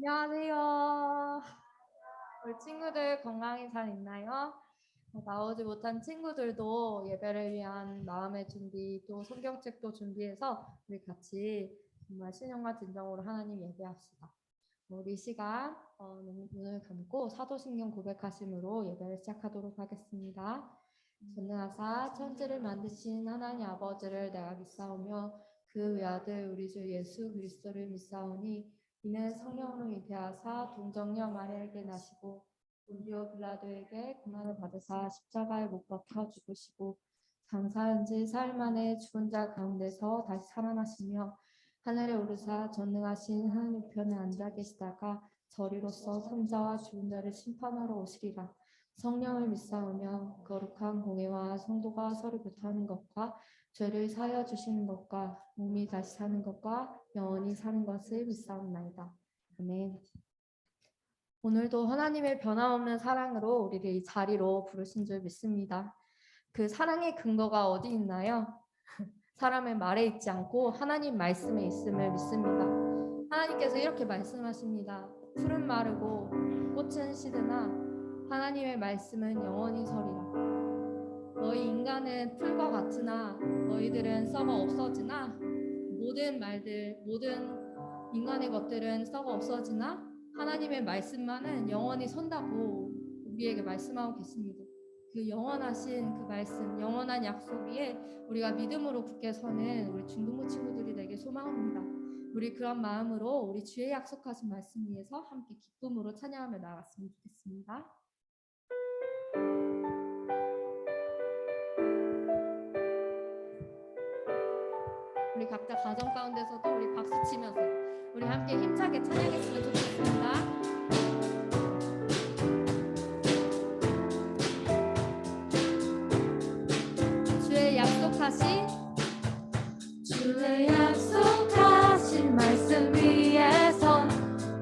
안녕하세요. 우리 친구들 건강히 잘 있나요? 나오지 못한 친구들도 예배를 위한 마음의 준비, 또 성경책도 준비해서 우리 같이 정말 신령과 진정으로 하나님 예배합시다. 우리 시간 눈을 감고 사도신경 고백하심으로 예배를 시작하도록 하겠습니다. 전능하사 천지를 만드신 하나님 아버지를 내가 믿사오며 그 외아들 우리 주 예수 그리스도를 믿사오니 이는 성령으로 잉태하사 동정녀 마리아에게 나시고 본디오 빌라도에게 고난을 받으사 십자가에 못 박혀 죽으시고 장사한 지 사흘 만에 죽은 자 가운데서 다시 살아나시며 하늘에 오르사 전능하신 하나님 우편에 앉아 계시다가 저리로서 선자와 죽은 자를 심판하러 오시리라. 성령을 믿사오며 거룩한 공회와 성도가 서로 교통하는 것과 죄를 사하여 주시는 것과 몸이 다시 사는 것과 영원히 사는 것을 믿사옵나이다. 아멘. 오늘도 하나님의 변함없는 사랑으로 우리를 이 자리로 부르신 줄 믿습니다. 그 사랑의 근거가 어디 있나요? 사람의 말에 있지 않고 하나님 말씀에 있음을 믿습니다. 하나님께서 이렇게 말씀하십니다. 풀은 마르고 꽃은 시드나 하나님의 말씀은 영원히 서리라. 너희 인간은 풀과 같으나 너희들은 썩어 없어지나 모든 말들, 모든 인간의 것들은 썩어 없어지나 하나님의 말씀만은 영원히 선다고 우리에게 말씀하고 계십니다. 그 영원하신 그 말씀, 영원한 약속 위에 우리가 믿음으로 굳게 서는 우리 중동부 친구들이 되게 소망합니다. 우리 그런 마음으로 우리 주의 약속하신 말씀 위에서 함께 기쁨으로 찬양하며 나아갔으면 좋겠습니다. 우리 각자 가정 가운데서도 우리 박수 치면서 우리 함께 힘차게 찬양했으면 좋겠습니다. 주의 약속하신 말씀 위에서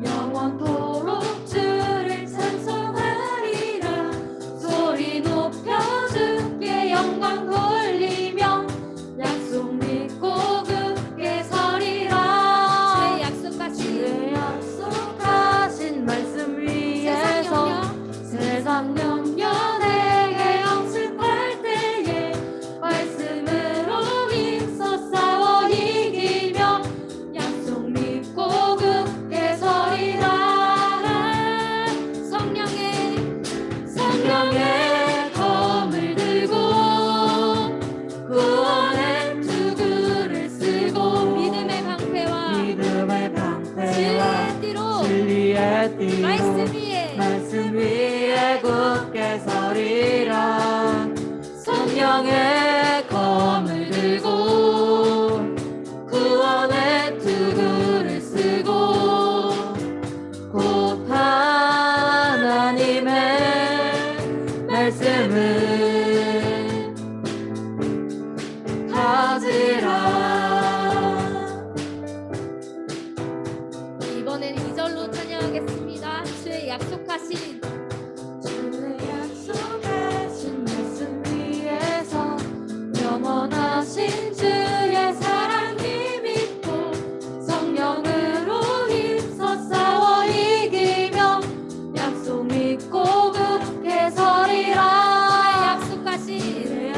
영원토록 주를 찬송하리라. 소리 높여 주께 영광 돌리며 약속 믿고 굳게 서리라. 주의 약속하신 말씀 위에서 세상 염려 내게 영습할 때에 말씀으로 힘써 싸워 이기며 약속 믿고 굳게 서리라. 성령의 검을 들고 구원의 투구를 쓰고 믿음의 방패와 진리의 띠로 말씀 위에 굳게 서리라. 성령의 검을 들고 구원의 투구를 쓰고 곧 하나님의 말씀을 가지라. 이번에는 2절로 찬양하겠습니다. 주의 약속하신 말씀 위에서 영원하신 주의 사랑 힘입고 성령으로 힘써 싸워 이기며 약속 믿고 굳게 서리라. 약속하신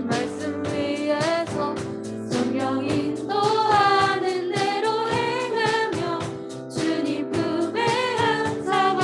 말씀 위에서 성령 인도하는 대로 행하며 주님 품에 항상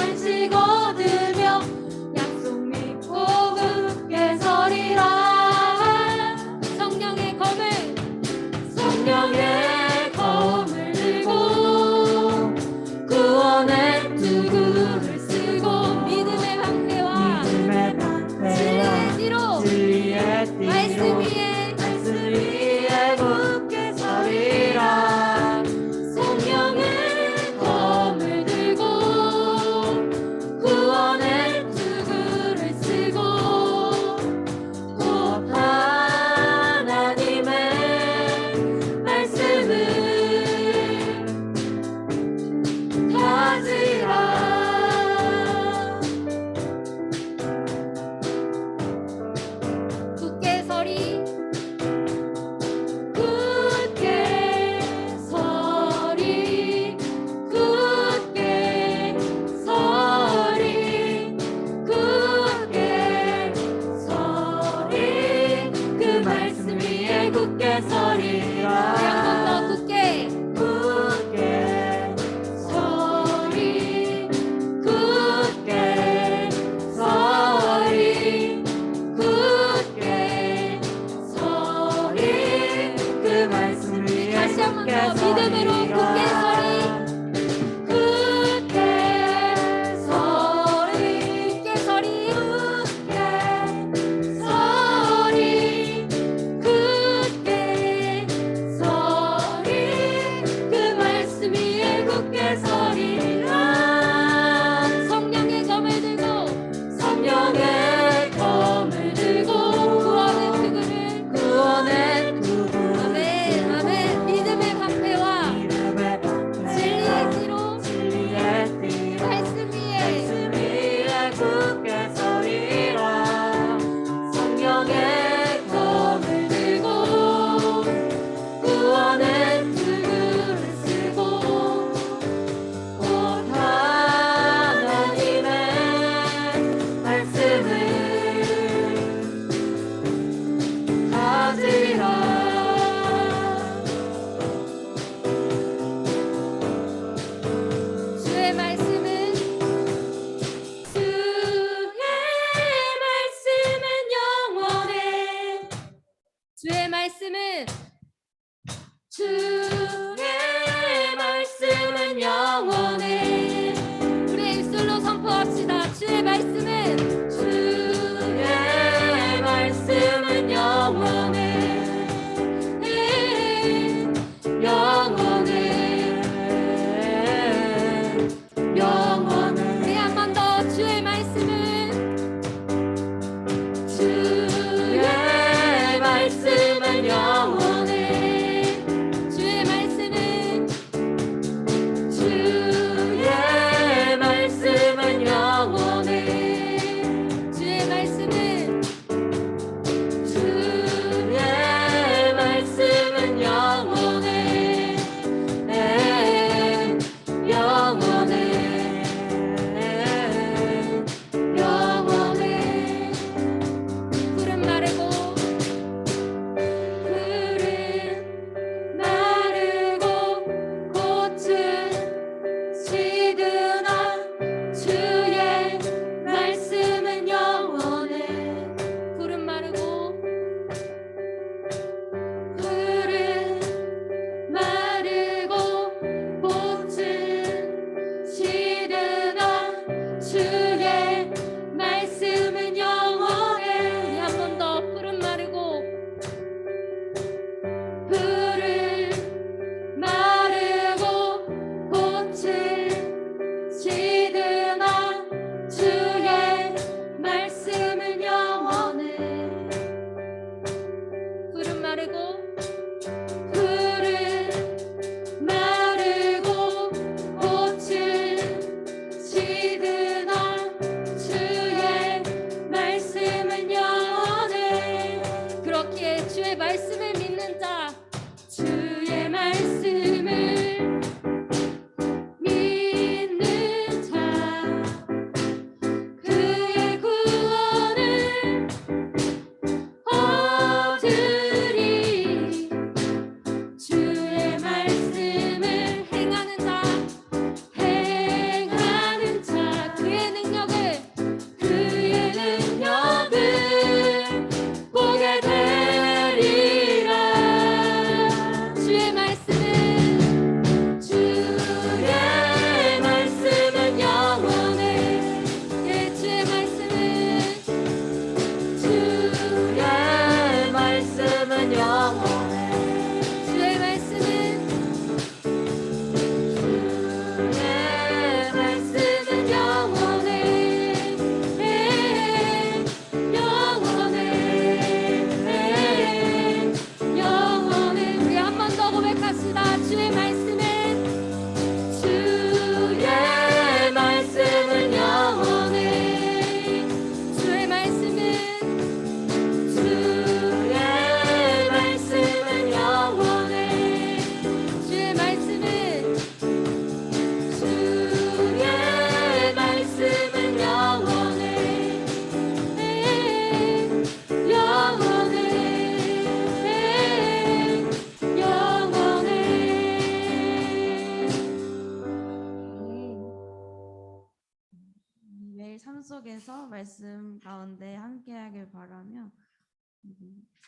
말씀 가운데 함께하길 바라며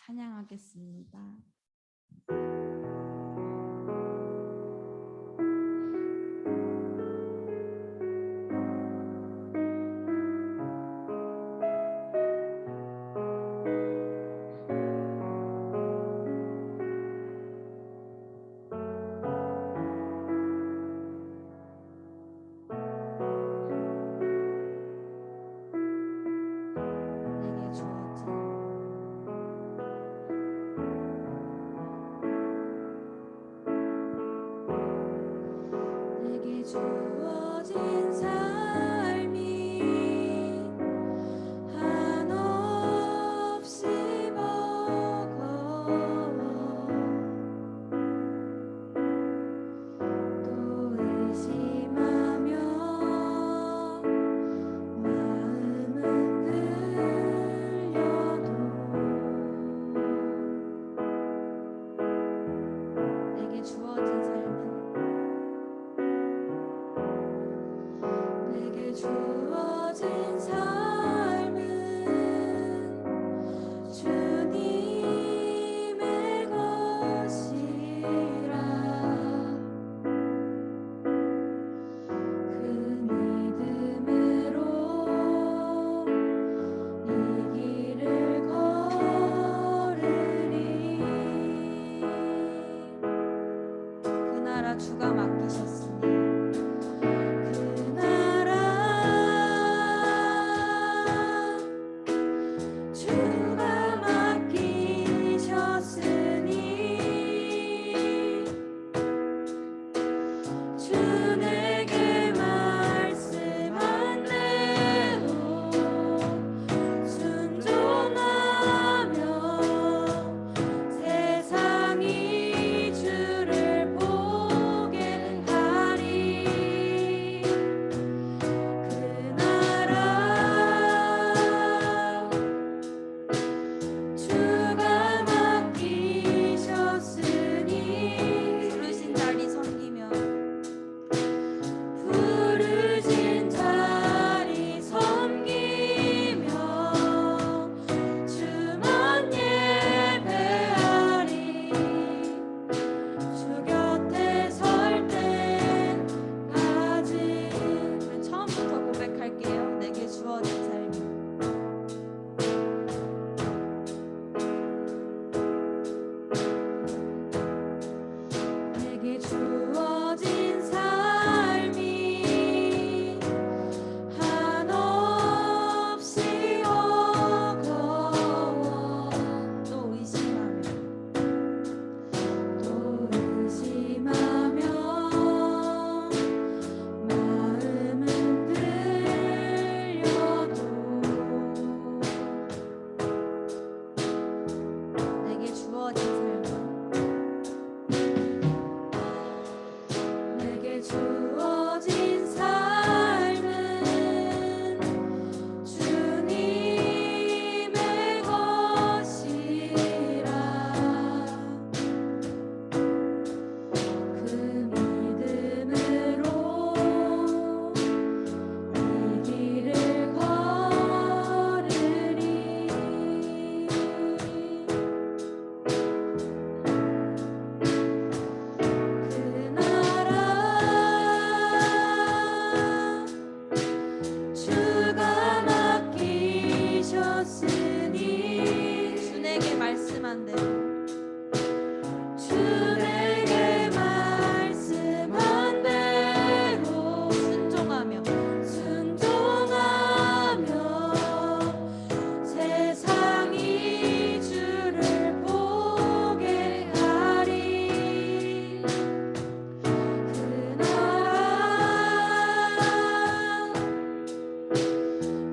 찬양하겠습니다. 주어진 삶이 한없이 버거워 또 의심하며 마음은 들려도 내게 주어진 삶은 주어진 삶은 주님의 것이라 그 믿음으로 이 길을 걸으리 그 나라 주가 맡기셨으니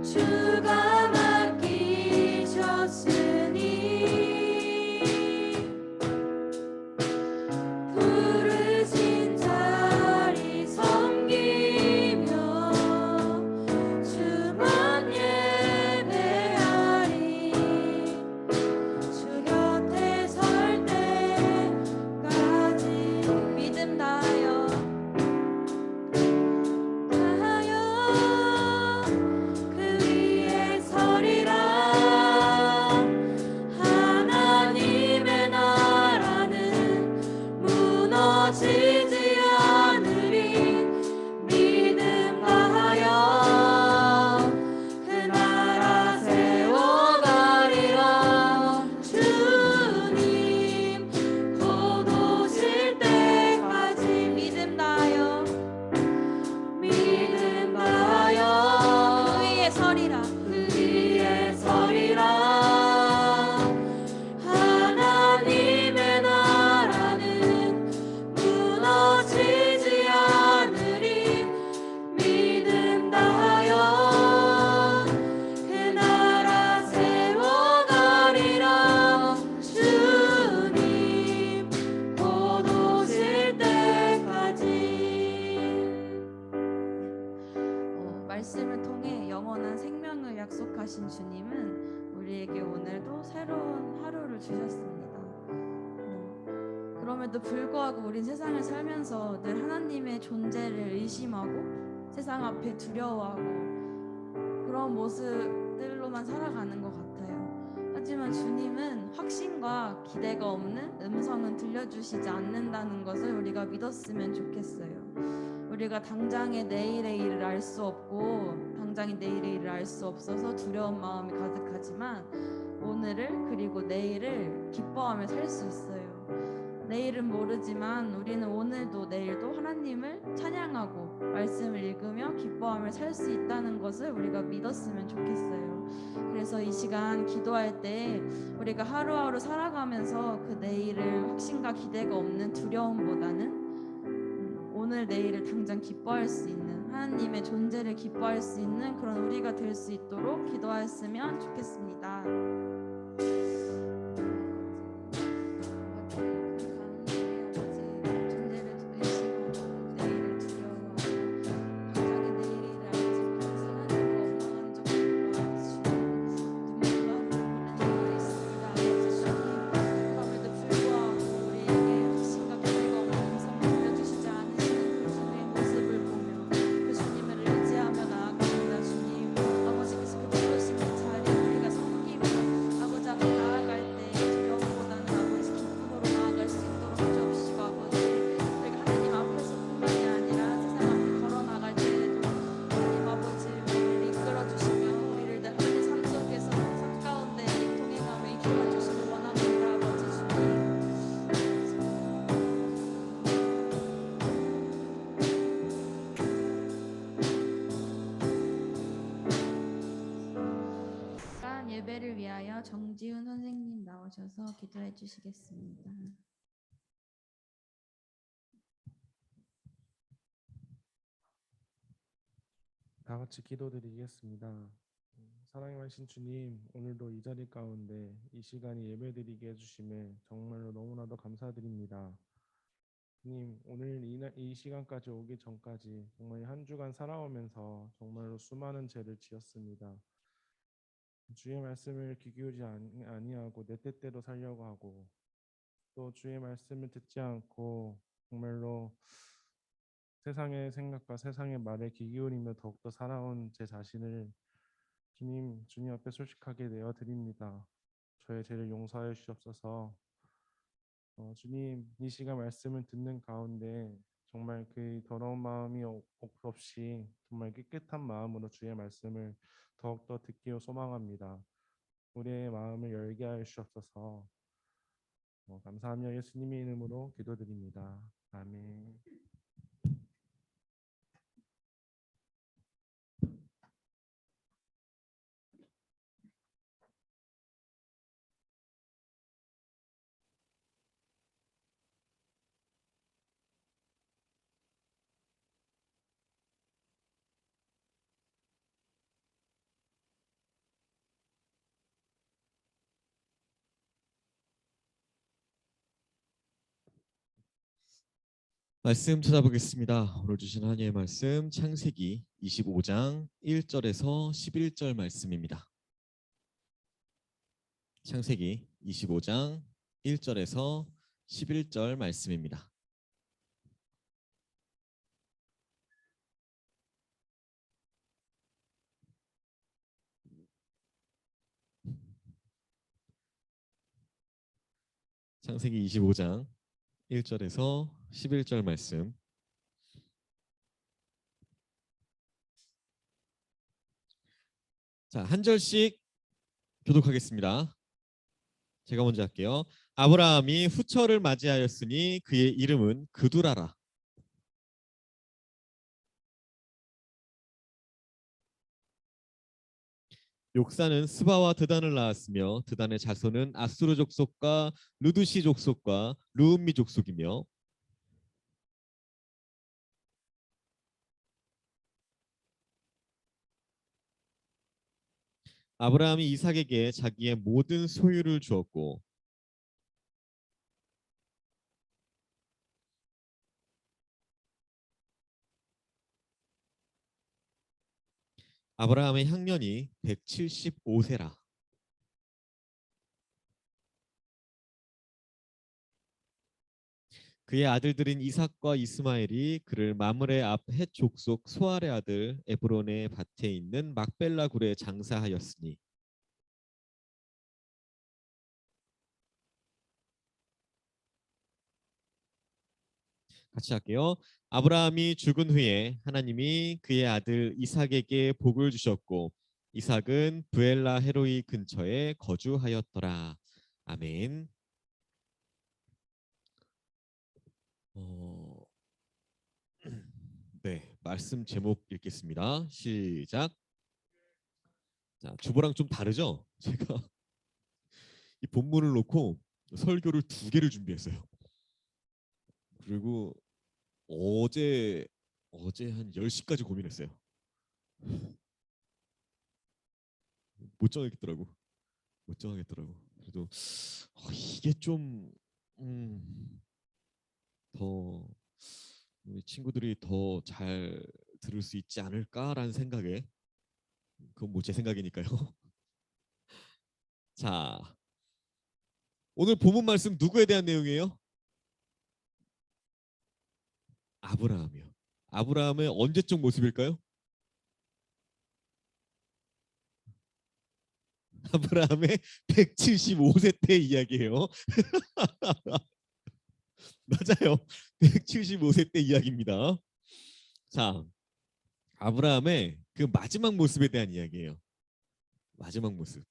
주가 맡기셨으니 하나님은 우리에게 오늘도 새로운 하루를 주셨습니다. 그럼에도 불구하고 우린 세상을 살면서 늘 하나님의 존재를 의심하고 세상 앞에 두려워하고 그런 모습들로만 살아가는 것 같아요. 하지만 주님은 확신과 기대가 없는 음성은 들려주시지 않는다는 것을 우리가 믿었으면 좋겠어요. 우리가 당장의 내일의 일을 알 수 없고 당장의 내일의 일을 알 수 없어서 두려운 마음이 가득하지만 오늘을 그리고 내일을 기뻐하며 살 수 있어요. 내일은 모르지만 우리는 오늘도 내일도 하나님을 찬양하고 말씀을 읽으며 기뻐하며 살 수 있다는 것을 우리가 믿었으면 좋겠어요. 그래서 이 시간 기도할 때 우리가 하루하루 살아가면서 그 내일을 확신과 기대가 없는 두려움보다는 오늘 내일을 당장 기뻐할 수 있는 하나님의 존재를 기뻐할 수 있는 그런 우리가 될 수 있도록 기도하였으면 좋겠습니다. 예배를 위하여 정지훈 선생님 나오셔서 기도해 주시겠습니다. 다 같이 기도드리겠습니다. 사랑의 많으신 주님, 오늘도 이 자리 가운데 이 시간이 예배드리게 해주심에 정말로 너무나도 감사드립니다. 주님, 오늘 이 시간까지 오기 전까지 정말 한 주간 살아오면서 정말로 수많은 죄를 지었습니다. 주의 말씀을 귀 기울이지 아니하고 내 뜻대로 살려고 하고 또 주의 말씀을 듣지 않고 정말로 세상의 생각과 세상의 말에 귀 기울이며 더욱더 살아온 제 자신을 주님 앞에 솔직하게 내어드립니다. 저의 죄를 용서하여 주시옵소서. 주님, 이 시간 말씀을 듣는 가운데 정말 그 더러운 마음이 없이 정말 깨끗한 마음으로 주의 말씀을 더욱더 듣기를 소망합니다. 우리의 마음을 열게 하여 주시옵소서. 감사하며 예수님의 이름으로 기도드립니다. 아멘. 말씀 찾아보겠습니다. 오늘 주신 하나님의 말씀 창세기 25장 1절에서 11절 말씀입니다. 창세기 25장 1절에서 11절 말씀입니다. 창세기 25장 1절에서 11절 말씀. 자, 한 절씩 교독하겠습니다. 제가 먼저 할게요. 아브라함이 후처를 맞이하였으니 그의 이름은 그두라라. 욕사는 스바와 드단을 낳았으며 드단의 자손은 아수르 족속과 루드시 족속과 루음미 족속이며 아브라함이 이삭에게 자기의 모든 소유를 주었고 아브라함의 향년이 175세라. 그의 아들들인 이삭과 이스마엘이 그를 마므레 앞 헷 족속 소알의 아들 에브론의 밭에 있는 막벨라 굴에 장사하였으니 같이 할게요. 아브라함이 죽은 후에 하나님이 그의 아들 이삭에게 복을 주셨고 이삭은 브엘라 헤로이 근처에 거주하였더라. 아멘. 어, 네, 말씀 제목 읽겠습니다. 시작. 자, 주보랑 좀 다르죠? 제가 이 본문을 놓고 설교를 2개를 준비했어요. 그리고 어제 한 10시까지 고민했어요. 못 정하겠더라고. 못 정하겠더라고. 그래도 이게 좀 더 우리 친구들이 더 잘 들을 수 있지 않을까라는 생각에 그건 뭐 제 생각이니까요. 자, 오늘 본문 말씀 누구에 대한 내용이에요? 아브라함이요. 아브라함의 언제적 모습일까요? 아브라함의 175세 때 이야기예요. 맞아요. 175세 때 이야기입니다. 자, 아브라함의 그 마지막 모습에 대한 이야기예요. 마지막 모습.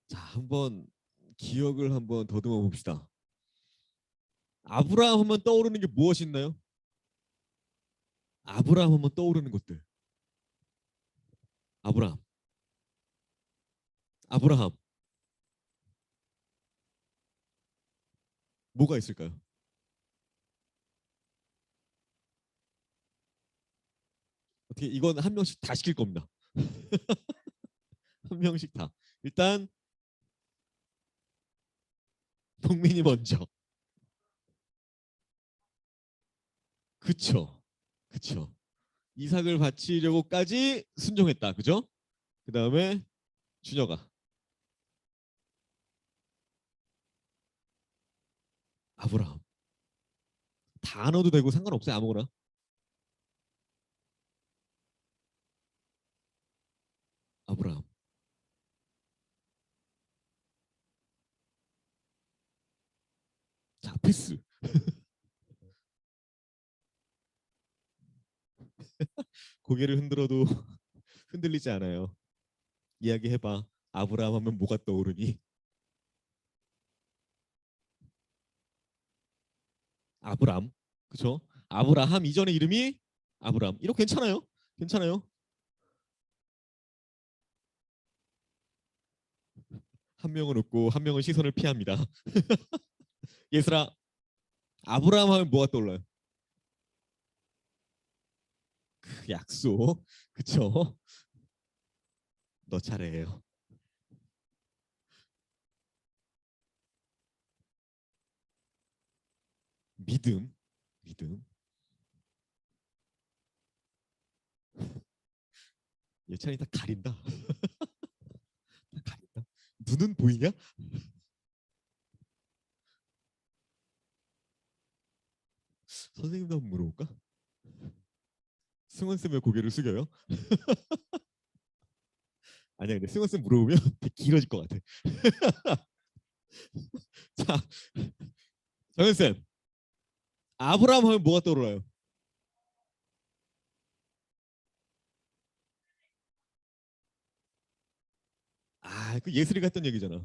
자, 한번 기억을 한번 더듬어 봅시다. 아브라함 하면 떠오르는 게 무엇이 있나요? 아브라함 하면 떠오르는 것들. 아브라함. 아브라함. 뭐가 있을까요? 어떻게 이건 한 명씩 다 시킬 겁니다. 한 명씩 다. 일단 동민이 먼저. 그쵸. 그쵸. 이삭을 바치려고까지 순종했다. 그죠? 그 다음에 준혁아. 아브라함. 다 넣어도 되고 상관없어요. 아무거나. 아브라함. 자, 패스. 고개를 흔들어도 흔들리지 않아요. 이야기해봐. 아브라함 하면 뭐가 떠오르니? 아브람. 그쵸? 아브라함 이전의 이름이 아브람. 이거 괜찮아요? 괜찮아요? 한 명은 웃고 한 명은 시선을 피합니다. 예슬아, 아브라함 하면 뭐가 떠올라요? 그 약속. 그쵸? 너 차례예요. 믿음. 믿음. 예찬이 다 가린다. 다 가린다. 눈은 보이냐? 선생님도 한번 물어볼까? 승원 쌤의 고개를 숙여요? 아니야, 근데 승원 쌤 물어보면 되게 길어질 것 같아. 자, 정현 쌤, 아브라함 하면 뭐가 떠올라요? 아, 그 예슬이가 했던 얘기잖아.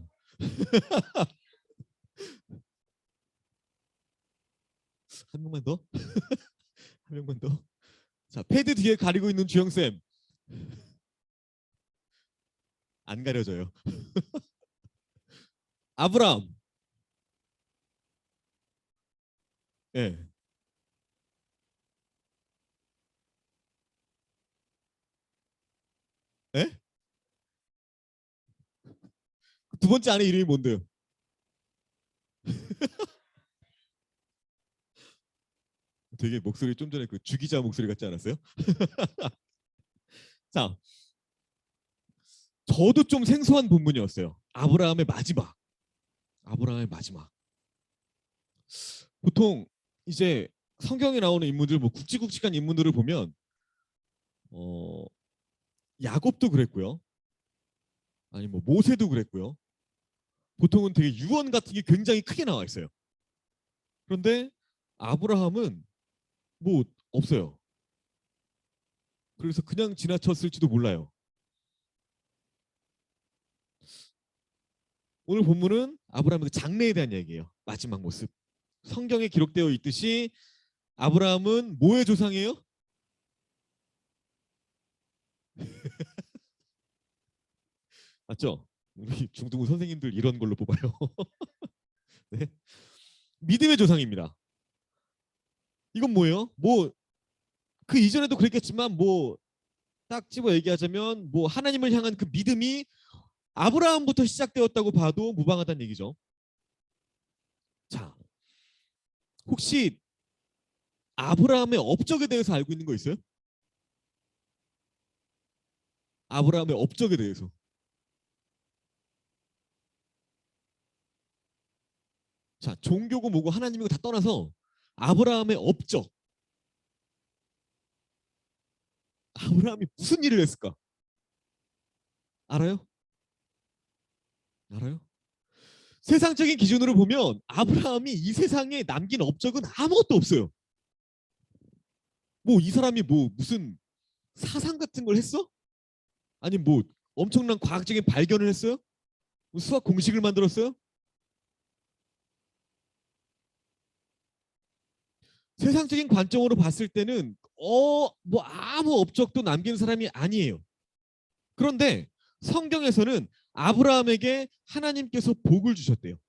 한 명만 더? 한 명만 더? 자, 패드 뒤에 가리고 있는 주영 쌤. 안 가려져요. 아브라함. 예. 예? 두 번째 아내 이름이 뭔데요? 되게 목소리 좀 전에 그 주기자 목소리 같지 않았어요? 자, 저도 좀 생소한 본문이었어요. 아브라함의 마지막. 아브라함의 마지막. 보통 이제 성경에 나오는 인물들, 뭐 굵직굵직한 인물들을 보면 야곱도 그랬고요. 아니 뭐 모세도 그랬고요. 보통은 되게 유언 같은 게 굉장히 크게 나와 있어요. 그런데 아브라함은 뭐 없어요. 그래서 그냥 지나쳤을지도 몰라요. 오늘 본문은 아브라함의 장래에 대한 얘기예요. 마지막 모습. 성경에 기록되어 있듯이 아브라함은 뭐의 조상이에요? 맞죠? 우리 중등부 선생님들 이런 걸로 뽑아요. 네. 믿음의 조상입니다. 이건 뭐예요? 뭐 그 이전에도 그랬겠지만 뭐 딱 집어 얘기하자면 뭐 하나님을 향한 그 믿음이 아브라함부터 시작되었다고 봐도 무방하다는 얘기죠. 자, 혹시 아브라함의 업적에 대해서 알고 있는 거 있어요? 아브라함의 업적에 대해서. 자, 종교고 뭐고 하나님이고 다 떠나서 아브라함의 업적. 아브라함이 무슨 일을 했을까? 알아요? 알아요? 세상적인 기준으로 보면 아브라함이 이 세상에 남긴 업적은 아무것도 없어요. 뭐 이 사람이 뭐 무슨 사상 같은 걸 했어? 아니 뭐 엄청난 과학적인 발견을 했어요? 뭐 수학 공식을 만들었어요? 세상적인 관점으로 봤을 때는 뭐 아무 업적도 남긴 사람이 아니에요. 그런데 성경에서는 아브라함에게 하나님께서 복을 주셨대요.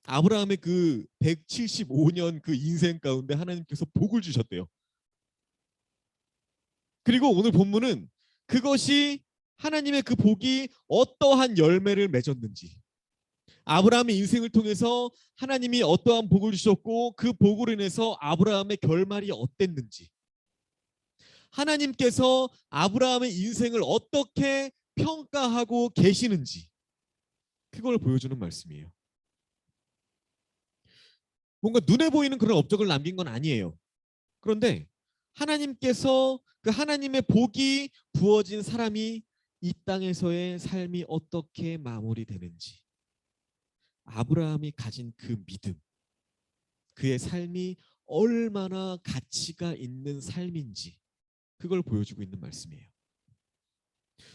아브라함의 그 175년 그 인생 가운데 하나님께서 복을 주셨대요. 그리고 오늘 본문은 그것이 하나님의 그 복이 어떠한 열매를 맺었는지, 아브라함의 인생을 통해서 하나님이 어떠한 복을 주셨고 그 복으로 인해서 아브라함의 결말이 어땠는지, 하나님께서 아브라함의 인생을 어떻게 평가하고 계시는지, 그걸 보여주는 말씀이에요. 뭔가 눈에 보이는 그런 업적을 남긴 건 아니에요. 그런데 하나님께서 그 하나님의 복이 부어진 사람이 이 땅에서의 삶이 어떻게 마무리되는지, 아브라함이 가진 그 믿음, 그의 삶이 얼마나 가치가 있는 삶인지, 그걸 보여주고 있는 말씀이에요.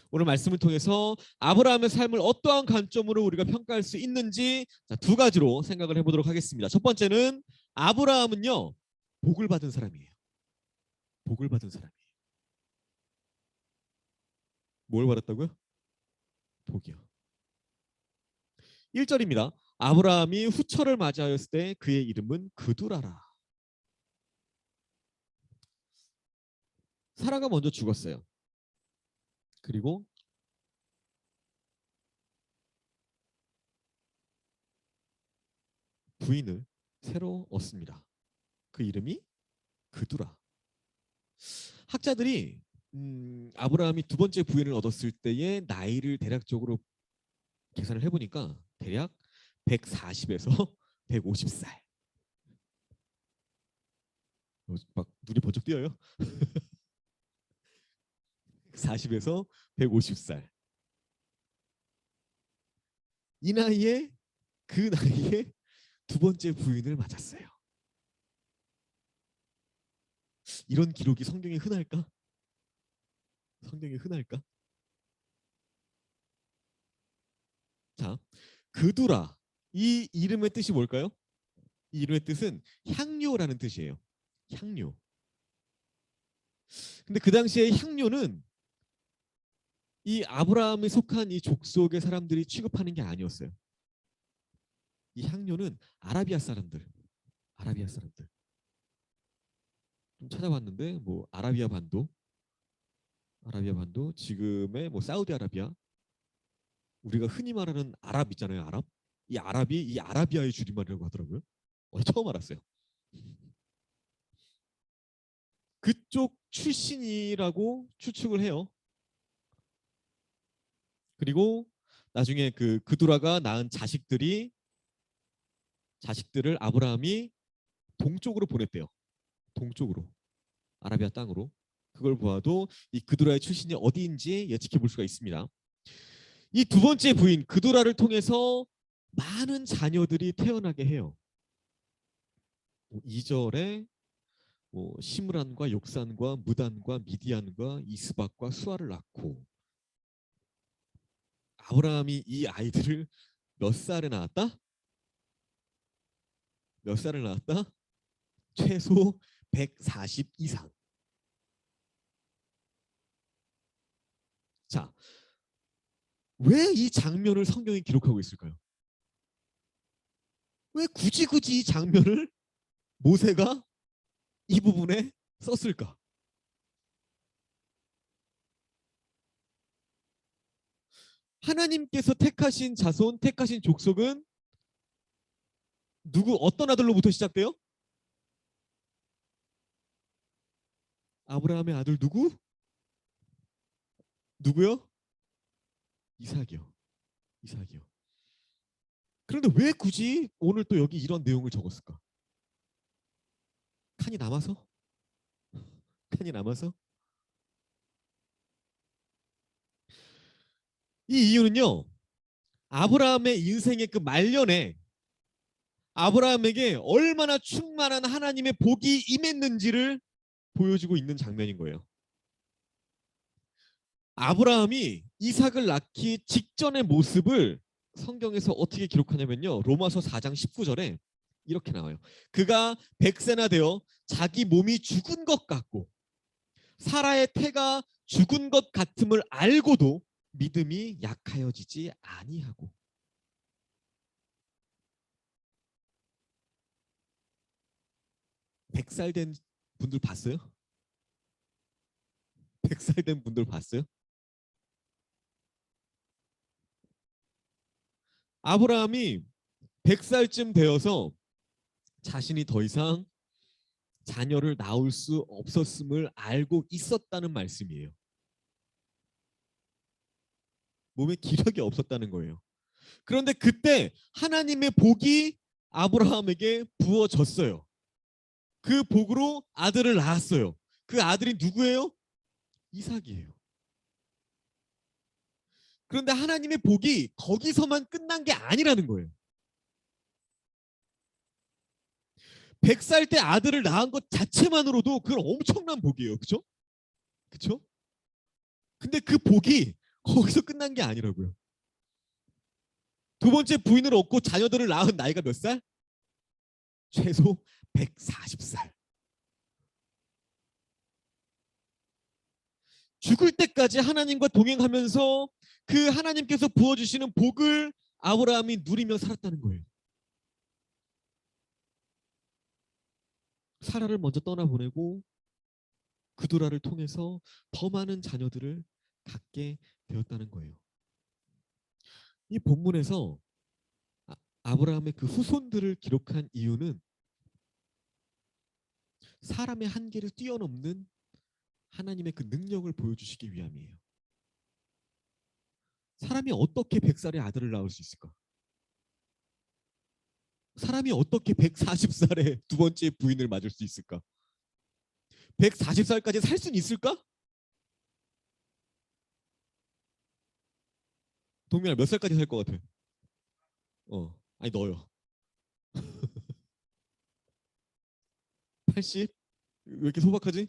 오늘 말씀을 통해서 아브라함의 삶을 어떠한 관점으로 우리가 평가할 수 있는지 두 가지로 생각을 해보도록 하겠습니다. 첫 번째는 아브라함은요, 복을 받은 사람이에요. 복을 받은 사람이에요. 뭘 받았다고요? 복이요. 1절입니다. 아브라함이 후처를 맞이하였을 때 그의 이름은 그두라라. 사라가 먼저 죽었어요. 그리고 부인을 새로 얻습니다. 그 이름이 그두라. 학자들이 아브라함이 두 번째 부인을 얻었을 때의 나이를 대략적으로 계산을 해보니까 대략 140에서 150살. 막 눈이 번쩍 띄어요. 40에서 150살. 이 나이에 그 나이에 두 번째 부인을 맞았어요. 이런 기록이 성경에 흔할까? 성경에 흔할까? 자, 그두라. 이 이름의 뜻이 뭘까요? 이 이름의 뜻은 향료라는 뜻이에요. 향료. 근데 그 당시에 향료는 이 아브라함이 속한 이 족속의 사람들이 취급하는 게 아니었어요. 이 향료는 아라비아 사람들. 좀 찾아봤는데 뭐 아라비아 반도 지금의 뭐 사우디아라비아, 우리가 흔히 말하는 아랍 있잖아요. 아랍. 이 아랍이 이 아라비아의 줄임말이라고 하더라고요. 처음 알았어요. 그쪽 출신이라고 추측을 해요. 그리고 나중에 그 그두라가 낳은 자식들을 아브라함이 동쪽으로 보냈대요. 동쪽으로, 아라비아 땅으로. 그걸 보아도 이 그두라의 출신이 어디인지 예측해 볼 수가 있습니다. 이 두 번째 부인 그두라를 통해서 많은 자녀들이 태어나게 해요. 2절에 시므란과 욕산과 무단과 미디안과 이스박과 수아를 낳고, 아브라함이 이 아이들을 몇 살에 낳았다? 몇 살에 낳았다? 최소 140 이상. 자, 왜 이 장면을 성경이 기록하고 있을까요? 왜 굳이 이 장면을 모세가 이 부분에 썼을까? 하나님께서 택하신 자손, 택하신 족속은 어떤 아들로부터 시작돼요? 아브라함의 아들 누구요? 이삭이요. 그런데 왜 굳이 오늘 또 여기 이런 내용을 적었을까? 칸이 남아서? 이 이유는요, 아브라함의 인생의 그 말년에 아브라함에게 얼마나 충만한 하나님의 복이 임했는지를 보여주고 있는 장면인 거예요. 아브라함이 이삭을 낳기 직전의 모습을 성경에서 어떻게 기록하냐면요, 로마서 4장 19절에 이렇게 나와요. 그가 100세나 되어 자기 몸이 죽은 것 같고 사라의 태가 죽은 것 같음을 알고도 믿음이 약하여지지 아니하고. 백 살 된 분들 봤어요? 100살 된 분들 봤어요? 아브라함이 100살쯤 되어서 자신이 더 이상 자녀를 낳을 수 없었음을 알고 있었다는 말씀이에요. 몸에 기력이 없었다는 거예요. 그런데 그때 하나님의 복이 아브라함에게 부어졌어요. 그 복으로 아들을 낳았어요. 그 아들이 누구예요? 이삭이에요. 그런데 하나님의 복이 거기서만 끝난 게 아니라는 거예요. 100살 때 아들을 낳은 것 자체만으로도 그건 엄청난 복이에요. 그렇죠? 그렇죠? 근데 그 복이 거기서 끝난 게 아니라고요. 두 번째 부인을 얻고 자녀들을 낳은 나이가 몇 살? 최소 140살. 죽을 때까지 하나님과 동행하면서 그 하나님께서 부어주시는 복을 아브라함이 누리며 살았다는 거예요. 사라를 먼저 떠나보내고 그두라를 통해서 더 많은 자녀들을 갖게 되었다는 거예요. 이 본문에서 아브라함의 그 후손들을 기록한 이유는 사람의 한계를 뛰어넘는 하나님의 그 능력을 보여주시기 위함이에요. 사람이 어떻게 100살의 아들을 낳을 수 있을까? 사람이 어떻게 140살에 두 번째 부인을 맞을 수 있을까? 140살까지 살 수는 있을까? 동민아, 몇 살까지 살 것 같아? 아니 너요. 80? 왜 이렇게 소박하지?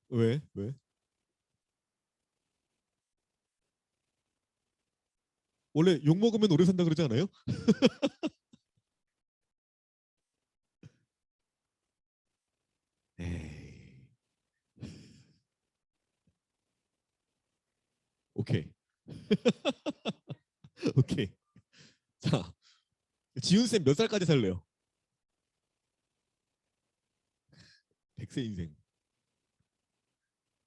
왜? 원래 욕 먹으면 오래 산다 그러지 않아요? 에이. 오케이. 오케이. 자, 지훈 쌤 몇 살까지 살래요? 100세 인생.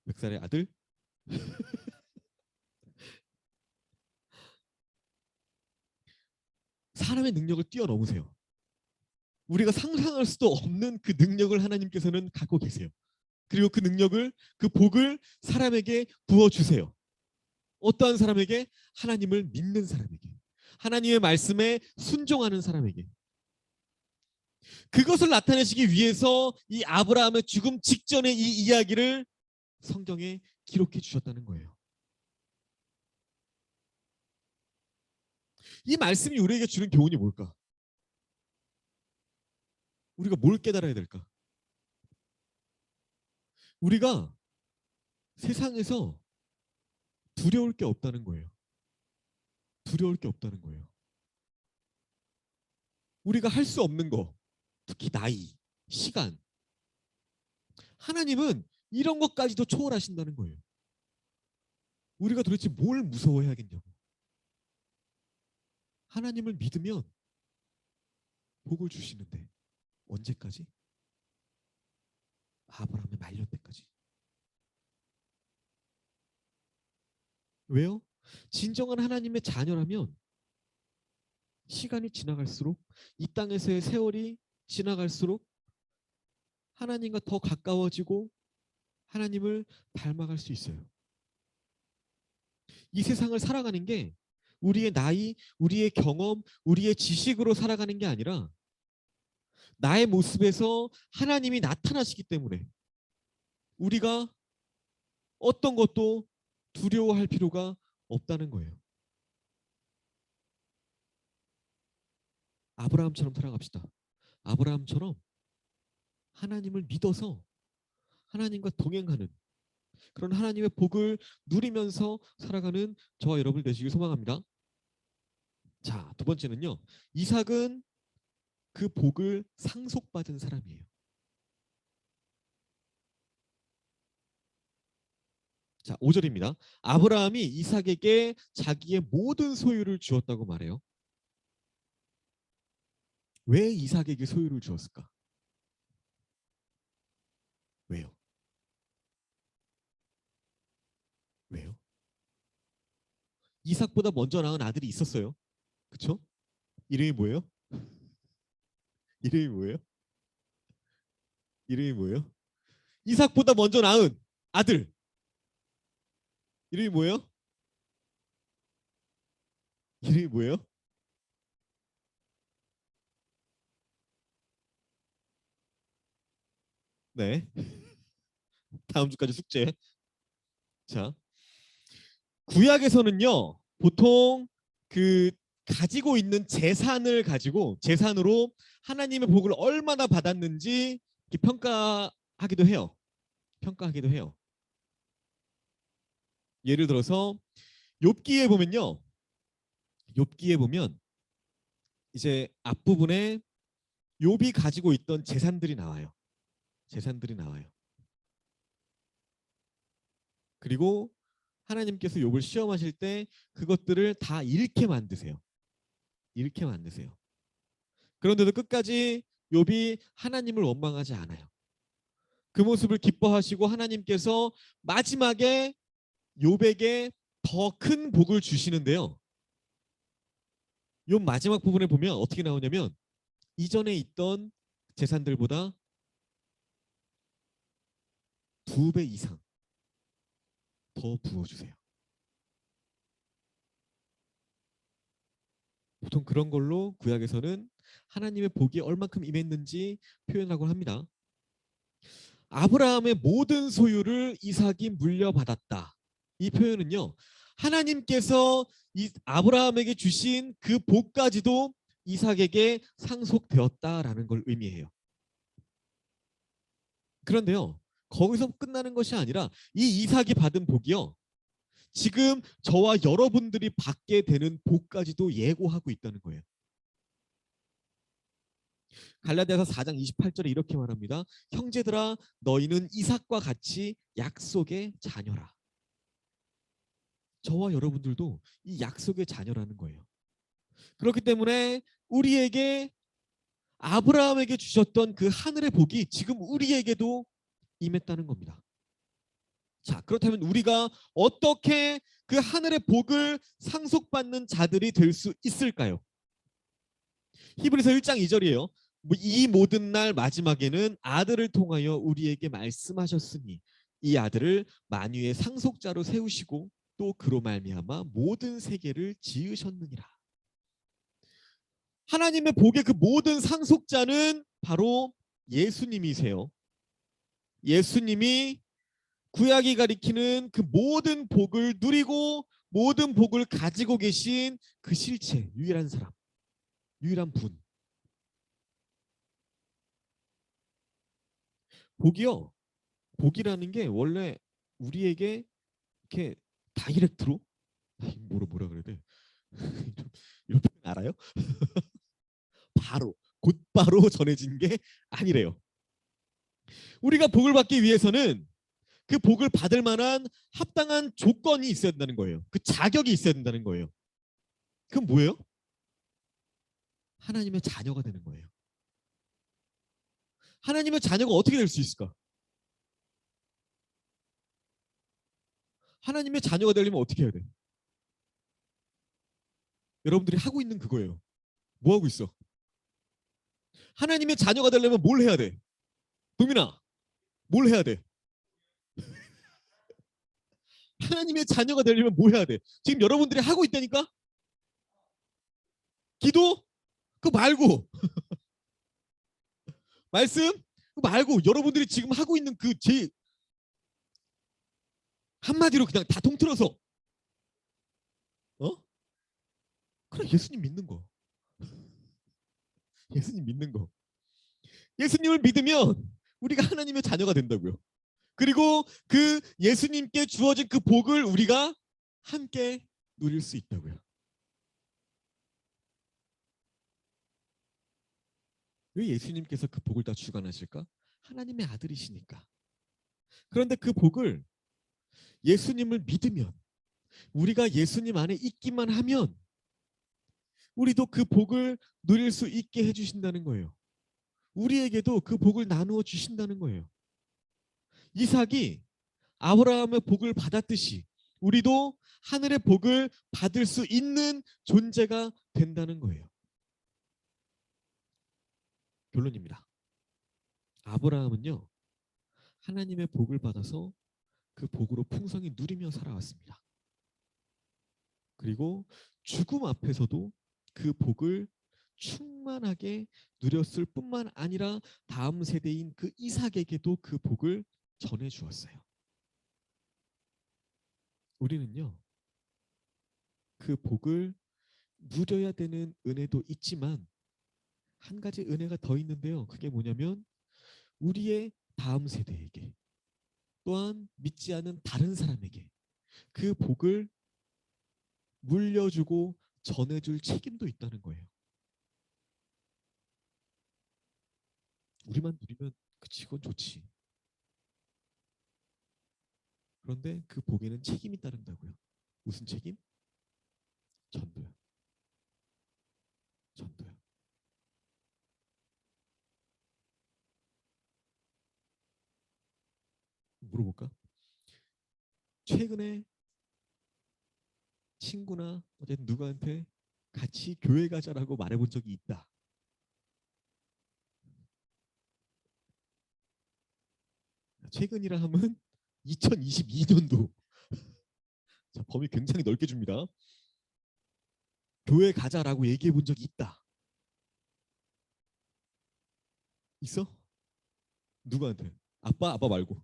100살의 아들? 사람의 능력을 뛰어넘으세요. 우리가 상상할 수도 없는 그 능력을 하나님께서는 갖고 계세요. 그리고 그 능력을, 그 복을 사람에게 부어주세요. 어떠한 사람에게? 하나님을 믿는 사람에게, 하나님의 말씀에 순종하는 사람에게. 그것을 나타내시기 위해서 이 아브라함의 죽음 직전의 이 이야기를 성경에 기록해 주셨다는 거예요. 이 말씀이 우리에게 주는 교훈이 뭘까? 우리가 뭘 깨달아야 될까? 우리가 세상에서 두려울 게 없다는 거예요. 두려울 게 없다는 거예요. 우리가 할 수 없는 거, 특히 나이, 시간. 하나님은 이런 것까지도 초월하신다는 거예요. 우리가 도대체 뭘 무서워해야겠냐고. 하나님을 믿으면 복을 주시는데 언제까지? 아브라함의 말년 때까지. 왜요? 진정한 하나님의 자녀라면 시간이 지나갈수록, 이 땅에서의 세월이 지나갈수록 하나님과 더 가까워지고 하나님을 닮아갈 수 있어요. 이 세상을 살아가는 게 우리의 나이, 우리의 경험, 우리의 지식으로 살아가는 게 아니라 나의 모습에서 하나님이 나타나시기 때문에 우리가 어떤 것도 두려워할 필요가 없다는 거예요. 아브라함처럼 살아갑시다. 아브라함처럼 하나님을 믿어서 하나님과 동행하는 그런 하나님의 복을 누리면서 살아가는 저와 여러분 되시길 소망합니다. 자, 두 번째는요. 이삭은 그 복을 상속받은 사람이에요. 자, 5절입니다. 아브라함이 이삭에게 자기의 모든 소유를 주었다고 말해요. 왜 이삭에게 소유를 주었을까? 왜요? 왜요? 이삭보다 먼저 낳은 아들이 있었어요. 그쵸? 이름이 뭐예요? 이름이 뭐예요? 이름이 뭐예요? 이삭보다 먼저 낳은 아들. 이름이 뭐예요? 이름이 뭐예요? 네. 다음 주까지 숙제. 자, 구약에서는요, 보통 그 가지고 있는 재산을 가지고 재산으로 하나님의 복을 얼마나 받았는지 이렇게 평가하기도 해요. 평가하기도 해요. 예를 들어서 욥기에 보면요, 욥기에 보면 이제 앞부분에 욥이 가지고 있던 재산들이 나와요. 재산들이 나와요. 그리고 하나님께서 욥을 시험하실 때 그것들을 다 잃게 만드세요. 잃게 만드세요. 그런데도 끝까지 욥이 하나님을 원망하지 않아요. 그 모습을 기뻐하시고 하나님께서 마지막에 욥에게 더 큰 복을 주시는데요. 욥 마지막 부분에 보면 어떻게 나오냐면 이전에 있던 재산들보다 2배 이상 더 부어주세요. 보통 그런 걸로 구약에서는 하나님의 복이 얼만큼 임했는지 표현하곤 합니다. 아브라함의 모든 소유를 이삭이 물려받았다. 이 표현은요, 하나님께서 이 아브라함에게 주신 그 복까지도 이삭에게 상속되었다라는 걸 의미해요. 그런데요, 거기서 끝나는 것이 아니라 이 이삭이 받은 복이요, 지금 저와 여러분들이 받게 되는 복까지도 예고하고 있다는 거예요. 갈라디아서 4장 28절에 이렇게 말합니다. 형제들아, 너희는 이삭과 같이 약속의 자녀라. 저와 여러분들도 이 약속의 자녀라는 거예요. 그렇기 때문에 우리에게 아브라함에게 주셨던 그 하늘의 복이 지금 우리에게도 임했다는 겁니다. 자, 그렇다면 우리가 어떻게 그 하늘의 복을 상속받는 자들이 될 수 있을까요? 히브리서 1장 2절이에요. 이 모든 날 마지막에는 아들을 통하여 우리에게 말씀하셨으니 이 아들을 만유의 상속자로 세우시고 또 그로 말미암아 모든 세계를 지으셨느니라. 하나님의 복의 그 모든 상속자는 바로 예수님이세요. 예수님이 구약이 가리키는 그 모든 복을 누리고 모든 복을 가지고 계신 그 실체, 유일한 사람, 유일한 분. 복이요. 복이라는 게 원래 우리에게 이렇게 다이렉트로 뭐라 그래야 돼? 이런 표현 알아요? 바로 곧바로 전해진 게 아니래요. 우리가 복을 받기 위해서는 그 복을 받을 만한 합당한 조건이 있어야 된다는 거예요. 그 자격이 있어야 된다는 거예요. 그건 뭐예요? 하나님의 자녀가 되는 거예요. 하나님의 자녀가 어떻게 될 수 있을까? 하나님의 자녀가 되려면 어떻게 해야 돼? 여러분들이 하고 있는 그거예요. 뭐 하고 있어? 하나님의 자녀가 되려면 뭘 해야 돼? 동민아, 뭘 해야 돼? 하나님의 자녀가 되려면 뭘 해야 돼? 지금 여러분들이 하고 있다니까? 기도? 그거 말고 말씀? 그거 말고 여러분들이 지금 하고 있는 그 제 한마디로 그냥 다 통틀어서 그래, 예수님 믿는 거. 예수님 믿는 거. 예수님을 믿으면 우리가 하나님의 자녀가 된다고요. 그리고 그 예수님께 주어진 그 복을 우리가 함께 누릴 수 있다고요. 왜 예수님께서 그 복을 다 주관하실까? 하나님의 아들이시니까. 그런데 그 복을 예수님을 믿으면, 우리가 예수님 안에 있기만 하면 우리도 그 복을 누릴 수 있게 해주신다는 거예요. 우리에게도 그 복을 나누어 주신다는 거예요. 이삭이 아브라함의 복을 받았듯이 우리도 하늘의 복을 받을 수 있는 존재가 된다는 거예요. 결론입니다. 아브라함은요, 하나님의 복을 받아서 그 복으로 풍성히 누리며 살아왔습니다. 그리고 죽음 앞에서도 그 복을 충만하게 누렸을 뿐만 아니라 다음 세대인 그 이삭에게도 그 복을 전해 주었어요. 우리는요, 그 복을 누려야 되는 은혜도 있지만 한 가지 은혜가 더 있는데요. 그게 뭐냐면 우리의 다음 세대에게, 또한 믿지 않은 다른 사람에게 그 복을 물려주고 전해줄 책임도 있다는 거예요. 우리만 누리면 그치, 그건 좋지. 그런데 그 복에는 책임이 따른다고요. 무슨 책임? 전도요. 전도요. 물어볼까? 최근에 친구나 어쨌든 누구한테 같이 교회 가자라고 말해본 적이 있다. 최근이라 하면 2022년도. 자, 범위 굉장히 넓게 줍니다. 교회 가자라고 얘기해 본 적이 있다. 있어? 누구한테? 아빠 말고.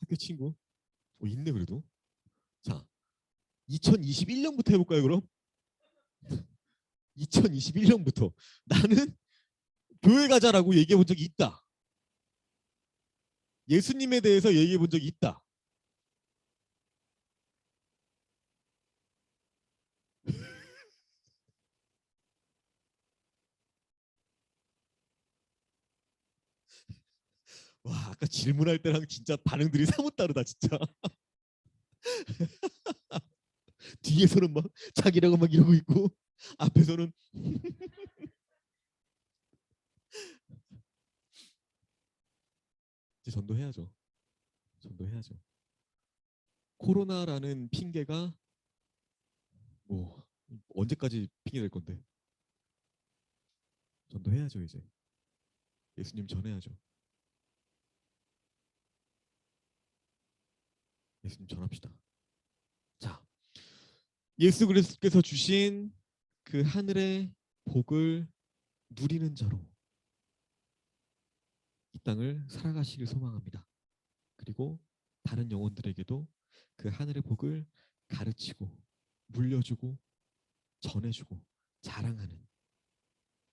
학교 친구? 있네 그래도. 자, 2021년부터 해볼까요 그럼? 2021년부터 나는 교회 가자라고 얘기해 본 적이 있다. 예수님에 대해서 얘기해 본 적이 있다. 와, 아까 질문할 때랑 진짜 반응들이 사뭇 다르다 진짜. 뒤에서는 막 자기라고 막 이러고 있고 앞에서는 이제 전도해야죠. 전도해야죠. 코로나라는 핑계가 뭐 언제까지 핑계 될 건데. 전도해야죠. 이제 예수님 전해야죠. 예수님 전합시다. 자, 예수 그리스도께서 주신 그 하늘의 복을 누리는 자로 이 땅을 살아가시길 소망합니다. 그리고 다른 영혼들에게도 그 하늘의 복을 가르치고 물려주고 전해주고 자랑하는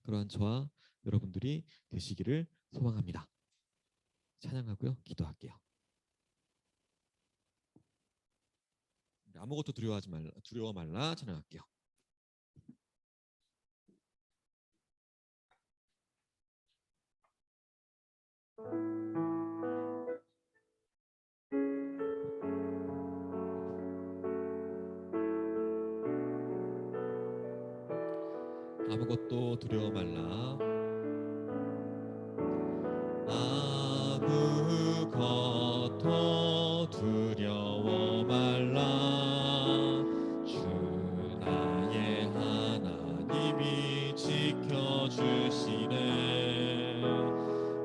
그러한 저와 여러분들이 되시기를 소망합니다. 찬양하고요, 기도할게요. 아무것도 두려워 말라 찬양할게요. 아무것도 두려워 말라. 아무것도 두려워 말라. 주 나의 하나님이 지켜주시네.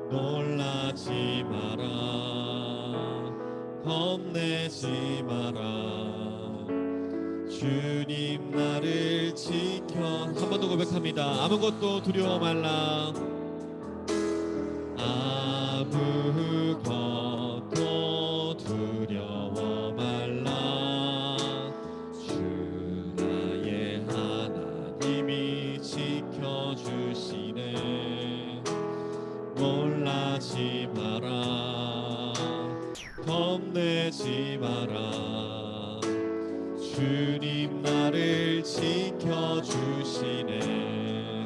놀라지 마라. 겁내지 마라. 주님 나를 지켜. 한 번 더 고백합니다. 아무것도 두려워 말라. 아무것도 두려워 말라. 주 나의 하나님이 지켜주시네. 놀라지 마라. 겁내지 마라. 주님 나를 지켜주시네.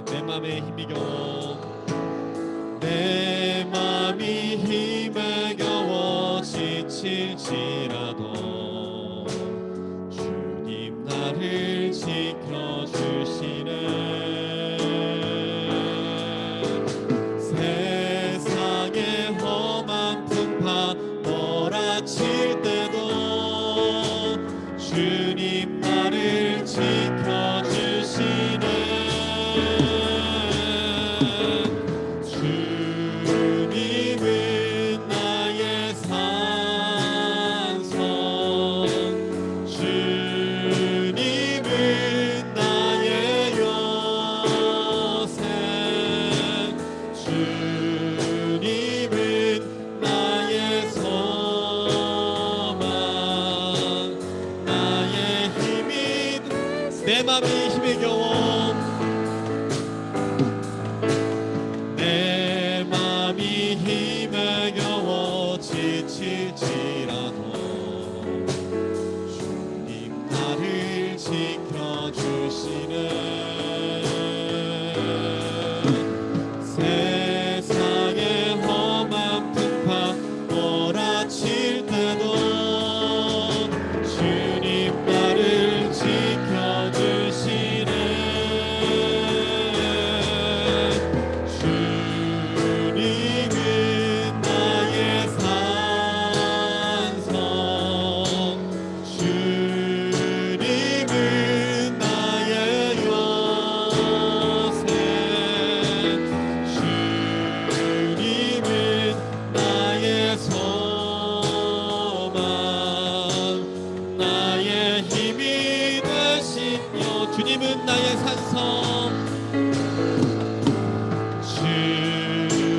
내 맘에 힘이 겨워. 내 맘이 힘에 겨워 지칠지라도 주님 나를 지켜주시네. 세상의 험한 풍파 몰아칠 때도 주님 나를 지켜주시네. 주님은 나의 산성. 주님은 나의 요새. 주님은 나의 소망. 나의 힘이 내 맘이 힘에 겨워. 내 맘이 힘에 겨워 지칠지라도 주님 나를 지켜주시네. 세상의 험한 풍파 몰아칠 때도 주님 나를 지켜주시네. 주님은 나의 산성. 주님은 나의 요새. 주님은 나의 소망. 나의 힘이 되시며. 주님은 나의 산성.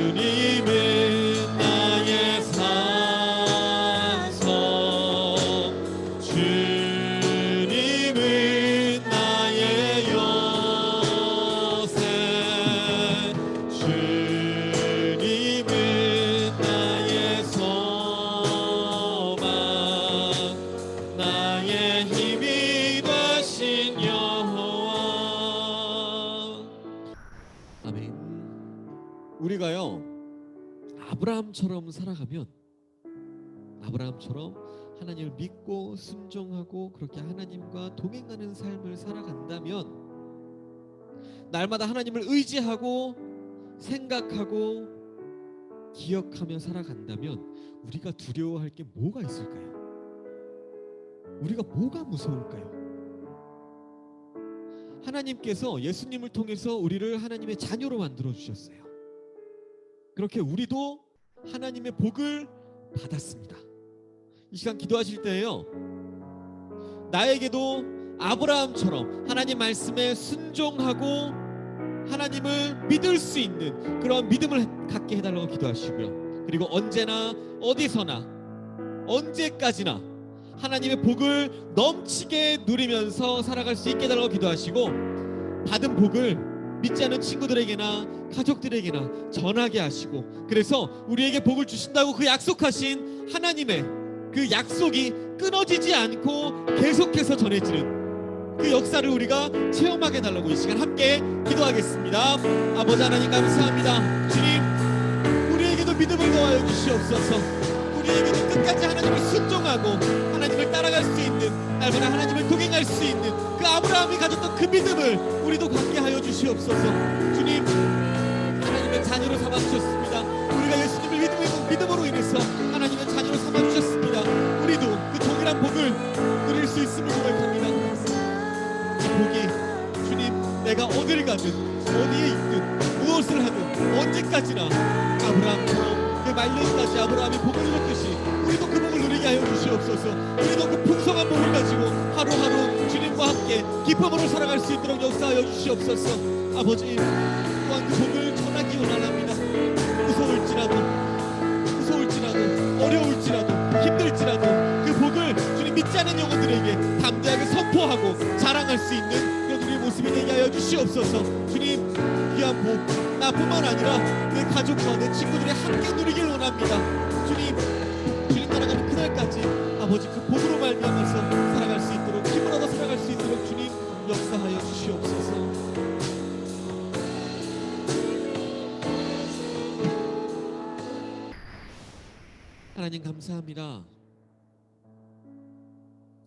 주님은 나의 산성. 주님은 나의 요새. 주님은 나의 소망. 나의 힘이 되신 여호와. 아멘. 우리가요 아브라함처럼 살아가면, 아브라함처럼 하나님을 믿고 순종하고 그렇게 하나님과 동행하는 삶을 살아간다면, 날마다 하나님을 의지하고 생각하고 기억하며 살아간다면 우리가 두려워할 게 뭐가 있을까요? 우리가 뭐가 무서울까요? 하나님께서 예수님을 통해서 우리를 하나님의 자녀로 만들어 주셨어요. 그렇게 우리도 하나님의 복을 받았습니다. 이 시간 기도하실 때에요, 나에게도 아브라함처럼 하나님 말씀에 순종하고 하나님을 믿을 수 있는 그런 믿음을 갖게 해달라고 기도하시고요. 그리고 언제나 어디서나 언제까지나 하나님의 복을 넘치게 누리면서 살아갈 수 있게 해달라고 기도하시고, 받은 복을 믿지 않는 친구들에게나 가족들에게나 전하게 하시고, 그래서 우리에게 복을 주신다고 그 약속하신 하나님의 그 약속이 끊어지지 않고 계속해서 전해지는 그 역사를 우리가 체험하게 해달라고 이 시간 함께 기도하겠습니다. 아버지 하나님 감사합니다. 주님, 우리에게도 믿음을 더하여 주시옵소서. 우리에게도 끝까지 하나님을 순종하고 하나님을 따라갈 수 있는, 날마다 하나님을 동행할 수 있는 그 아브라함이 가졌던 그 믿음을 우리도 갖게 하여 주시옵소서. 주님, 하나님의 자녀로 삼아주셨습니다. 우리가 예수님을 믿음으로 인해서 하나님의 자녀로 삼아주셨습니다. 우리도 그 동일한 복을 누릴 수 있음을 고백합니다. 이 복이 주님, 내가 어딜 가든 어디에 있든 무엇을 하든 언제까지나 아브라함처럼 그 말년까지 아브라함이 복을 누렸듯이 우리도 그 복을 누리게 하여 주시옵소서. 우리도 그 풍성한 복을 가지고 하루하루 주님과 함께 기쁨으로 살아갈 수 있도록 역사하여 주시옵소서. 아버지, 또한 그 복을 전하기 원합니다. 무서울지라도 어려울지라도 힘들지라도 그 복을 주님 믿지 않는 영혼들에게 담대하게 선포하고 자랑할 수 있는 그런 우리의 모습이 되게 하여 주시옵소서. 주님, 귀한 복 나뿐만 아니라 내 가족과 내 친구들이 함께 누리길 원합니다. 주님 따라가는 그날까지 아버지 그 복으로 말미암아서 살아갈 수 있도록, 힘을 얻어 살아갈 수 있도록 주님 역사하여 주시옵소서. 하나님 감사합니다.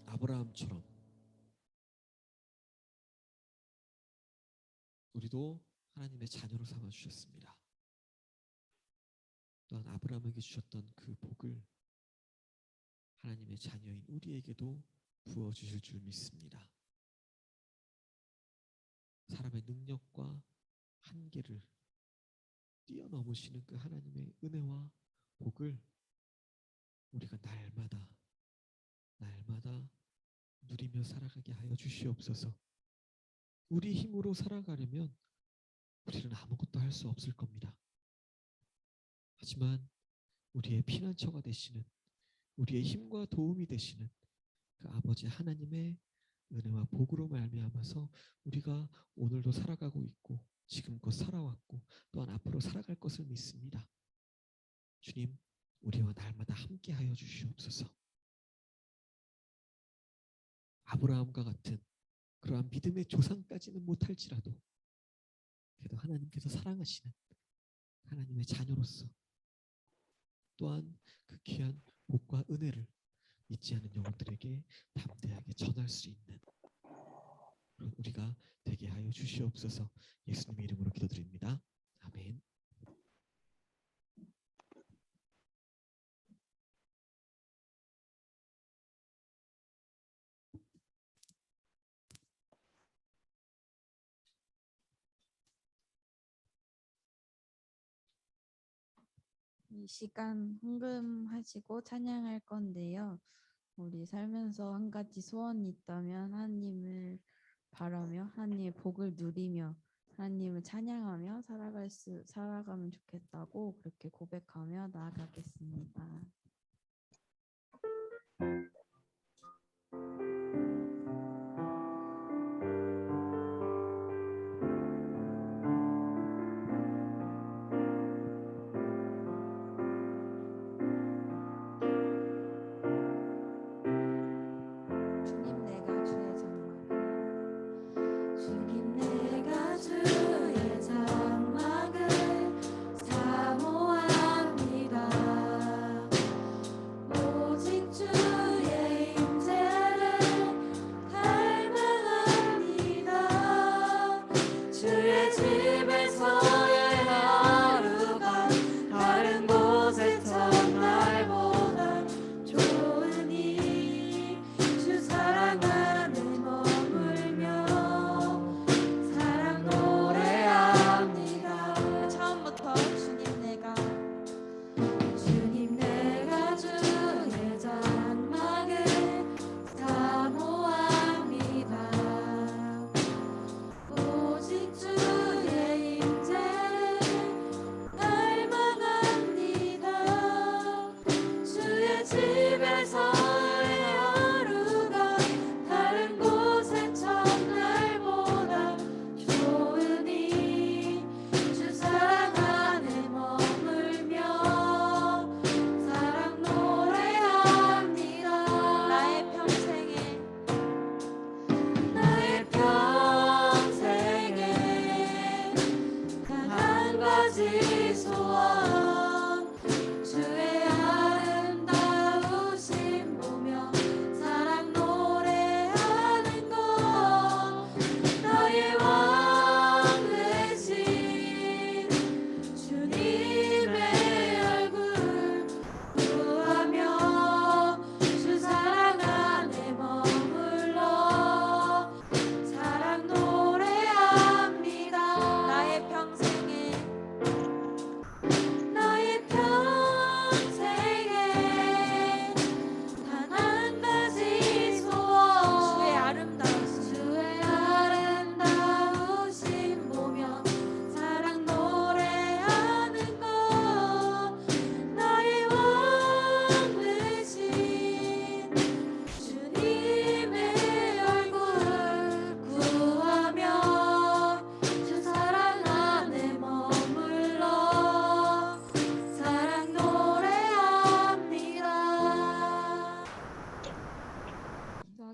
아브라함처럼 우리도 하나님의 자녀로 삼아 주셨습니다. 또한 아브라함에게 주셨던 그 복을 하나님의 자녀인 우리에게도 부어 주실 줄 믿습니다. 사람의 능력과 한계를 뛰어넘으시는 그 하나님의 은혜와 복을 우리가 날마다 누리며 살아가게 하여 주시옵소서. 우리 힘으로 살아가려면 우리는 아무것도 할 수 없을 겁니다. 하지만 우리의 피난처가 되시는, 우리의 힘과 도움이 되시는 그 아버지 하나님의 은혜와 복으로 말미암아서 우리가 오늘도 살아가고 있고 지금껏 살아왔고 또한 앞으로 살아갈 것을 믿습니다. 주님, 우리와 날마다 함께하여 주시옵소서. 아브라함과 같은 그러한 믿음의 조상까지는 못할지라도 그래도 하나님께서 사랑하시는 하나님의 자녀로서 또한 그 귀한 복과 은혜를 잊지 않은 영혼들에게 담대하게 전할 수 있는 그런 우리가 되게 하여 주시옵소서. 예수님의 이름으로 기도드립니다. 아멘. 이 시간 헌금하시고 찬양할 건데요. 우리 살면서 한 가지 소원이 있다면 하나님을 바라며 하나님의 복을 누리며 하나님을 찬양하며 살아가면 좋겠다고 그렇게 고백하며 나아가겠습니다. 주님 내가 주의 장막을 사모합니다.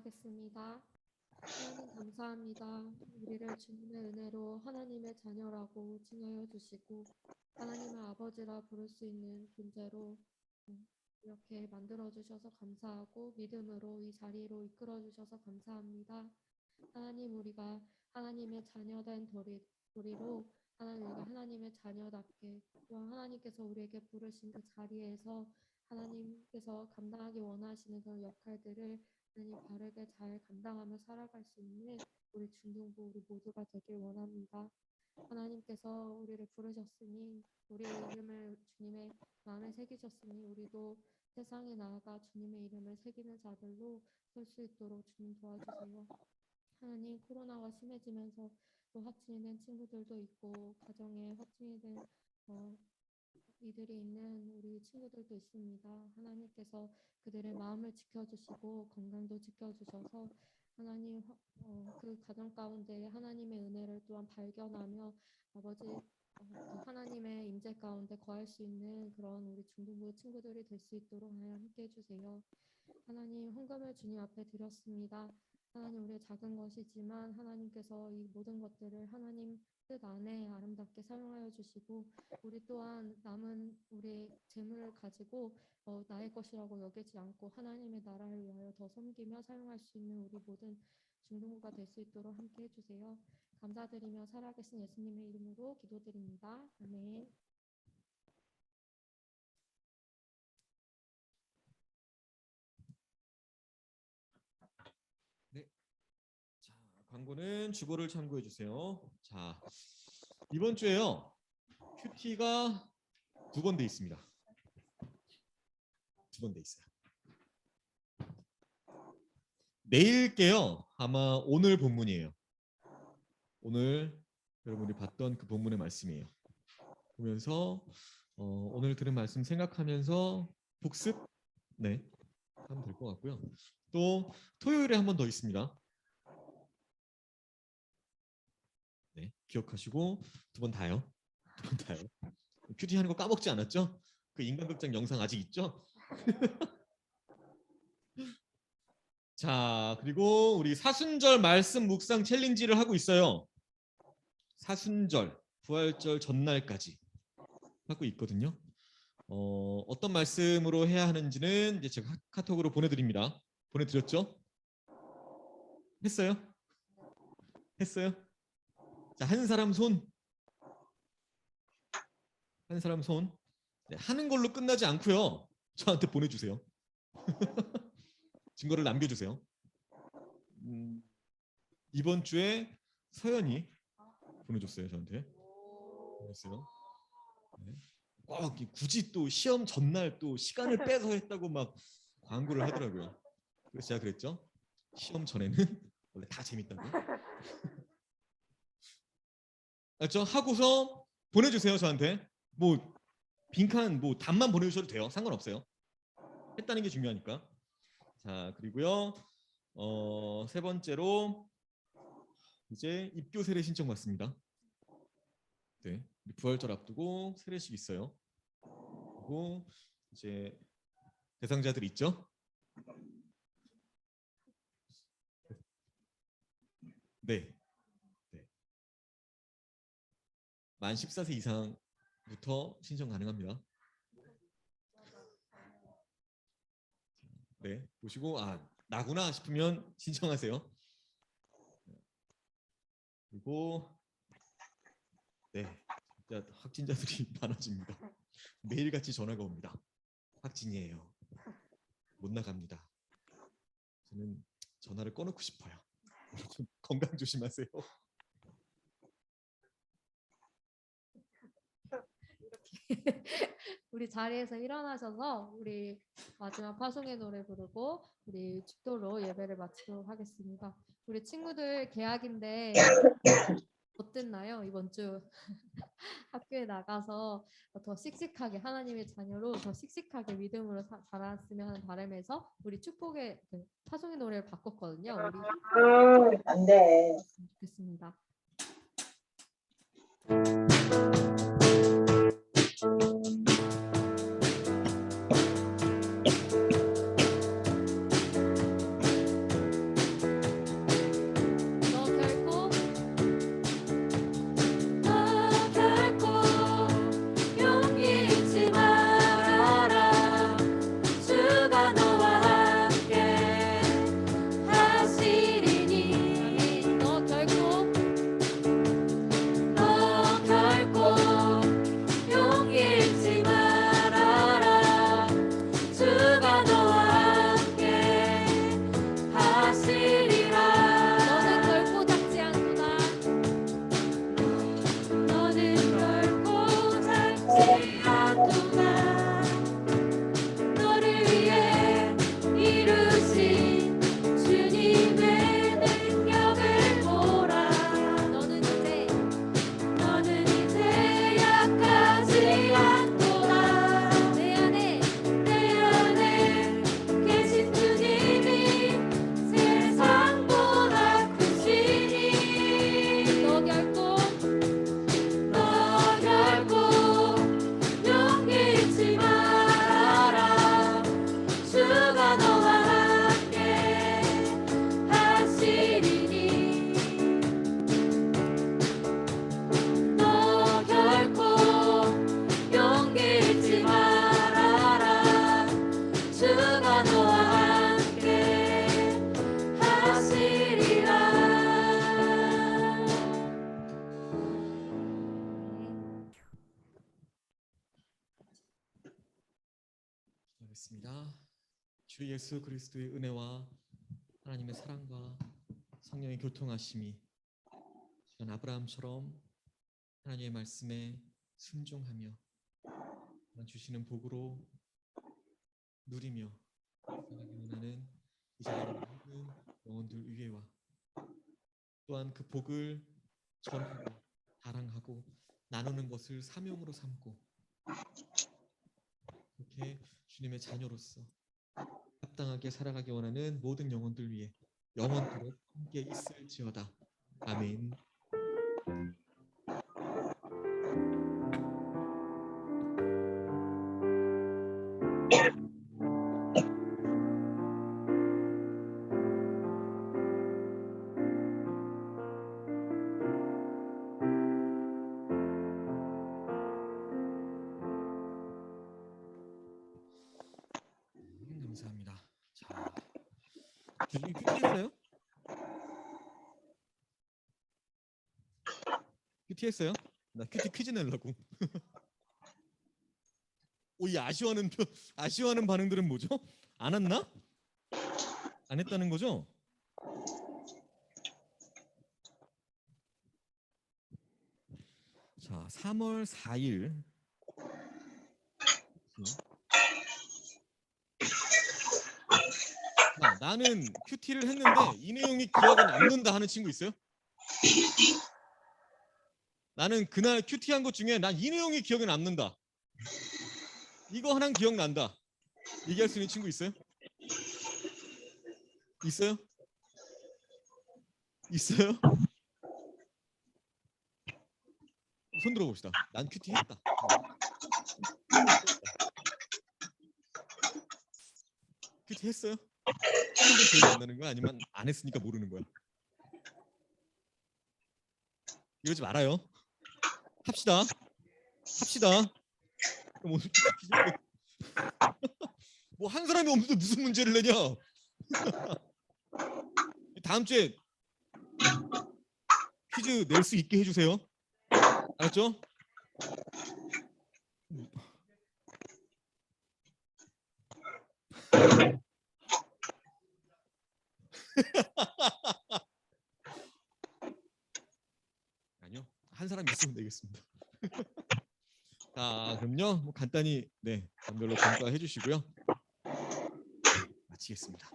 기도하겠습니다. 하나님 감사합니다. 우리를 주님의 은혜로 하나님의 자녀라고 칭하여 주시고 하나님의 아버지라 부를 수 있는 존재로 이렇게 만들어 주셔서 감사하고 믿음으로 이 자리로 이끌어 주셔서 감사합니다. 하나님, 우리가 하나님의 자녀된 도리로 하나님, 우리가 하나님의 자녀답게 또한 하나님께서 우리에게 부르신 그 자리에서 하나님께서 감당하기 원하시는 그런 역할들을 하나님 바르게 잘 감당하며 살아갈 수 있는 우리 중등부 우리 모두가 되길 원합니다. 하나님께서 우리를 부르셨으니 우리의 이름을 주님의 마음에 새기셨으니 우리도 세상에 나아가 주님의 이름을 새기는 자들로 설 수 있도록 주님 도와주세요. 하나님, 코로나가 심해지면서 또 확진이 된 친구들도 있고 가정에 확진이 된 이들이 있는 우리 친구들도 있습니다. 하나님께서 그들의 마음을 지켜주시고 건강도 지켜주셔서 하나님 그 가정 가운데 하나님의 은혜를 또한 발견하며 아버지 하나님의 임재 가운데 거할 수 있는 그런 우리 중등부 친구들이 될 수 있도록 하나님 함께 해주세요. 하나님, 헌금을 주님 앞에 드렸습니다. 하나님, 우리의 작은 것이지만 하나님께서 이 모든 것들을 하나님 뜻 안에 아름답게 사용하여 주시고 우리 또한 남은 우리 재물을 가지고 나의 것이라고 여기지 않고 하나님의 나라를 위하여 더 섬기며 사용할 수 있는 우리 모든 중등부가 될 수 있도록 함께 해주세요. 감사드리며 살아계신 예수님의 이름으로 기도드립니다. 아멘. 자, 광고는 주보를 참고해 주세요. 자, 이번 주에요. 큐티가 2번 돼 있습니다. 2번 돼 있어요. 내일께요. 아마 오늘 본문이에요. 오늘 여러분이 봤던 그 본문의 말씀이에요. 보면서 오늘 들은 말씀 생각하면서 복습 하면 될 것 같고요. 또 토요일에 한 번 더 있습니다. 네, 기억하시고 2번 다요. 2번 다요. 큐티 하는 거 까먹지 않았죠? 그 인간극장 영상 아직 있죠? 자, 그리고 우리 사순절 말씀 묵상 챌린지를 하고 있어요. 사순절, 부활절 전날까지 하고 있거든요. 어떤 말씀으로 해야 하는지는 이제 제가 카톡으로 보내드립니다. 보내드렸죠? 했어요? 했어요? 자, 한 사람 손. 한 사람 손. 네, 하는 걸로 끝나지 않고요. 저한테 보내주세요. 증거를 남겨주세요. 이번 주에 서연이 보내줬어요. 저한테. 보냈어요. 네. 꼭 굳이 또 시험 전날 또 시간을 빼서 했다고 막 광고를 하더라고요. 그래서 제가 그랬죠. 시험 전에는 원래 다 재밌다고. 알죠? 하고서 보내주세요. 저한테. 뭐 빈칸 뭐 답만 보내주셔도 돼요. 상관없어요. 했다는 게 중요하니까. 자, 그리고요. 세 번째로 이제 입교 세례 신청 받습니다. 네, 부활절 앞두고 세례식 있어요. 그리고 이제 대상자들 있죠? 네. 만 14세 이상부터 신청 가능합니다. 네, 보시고 나구나 싶으면 신청하세요. 그리고 진짜 확진자들이 많아집니다. 매일같이 전화가 옵니다. 확진이에요. 못 나갑니다. 저는 전화를 꺼놓고 싶어요. 여러분 건강 조심하세요. 우리 자리에서 일어나셔서 우리 마지막 파송의 노래 부르고 우리 축도로 예배를 마치도록 하겠습니다. 우리 친구들 개학인데 어땠나요? 이번 주 학교에 나가서 더 씩씩하게 하나님의 자녀로 더 씩씩하게 믿음으로 자랐으면 하는 바람에서 우리 축복의 파송의 노래를 바꿨거든요. 우리 안 돼. 좋겠습니다. 기도하겠습니다. 주 예수 그리스도의 은혜와 하나님의 사랑과 성령의 교통하심이 전 아브라함처럼 하나님의 말씀에 순종하며 주시는 복으로 누리며 살아가기 원하는 이 자리에 있는 모든 영혼들 위에와 또한 그 복을 전하고 자랑하고 나누는 것을 사명으로 삼고 그렇게 주님의 자녀로서 합당하게 살아가기 원하는 모든 영혼들 위해 영원토록 함께 있을지어다. 아멘. 감사합니다. 자, 주님 큐티했어요? 큐티했어요? 나 큐티 퀴즈 내려고. 이 아쉬워하는 반응들은 뭐죠? 안 왔나? 안 했다는 거죠? 자, 3월 4일. 자, 나는 큐티를 했는데 이 내용이 기억에 남는다 하는 친구 있어요? 나는 그날 큐티한 것 중에 난 이 내용이 기억에 남는다. 이거 하나는 기억난다. 얘기할 수 있는 친구 있어요? 있어요? 있어요? 손 들어봅시다. 난 큐티 했다. 큐티 했어요? 했는데 기억이 안 나는 거야? 아니면 안 했으니까 모르는 거야? 이러지 말아요. 합시다. 그럼 오늘 뭐 한 사람이 없는데 무슨 문제를 내냐? 다음 주에 퀴즈 낼 수 있게 해주세요. 알았죠? 아니요. 한 사람 있으면 되겠습니다. 자, 그럼요. 뭐 간단히 단별로 평가해 주시고요. 마치겠습니다.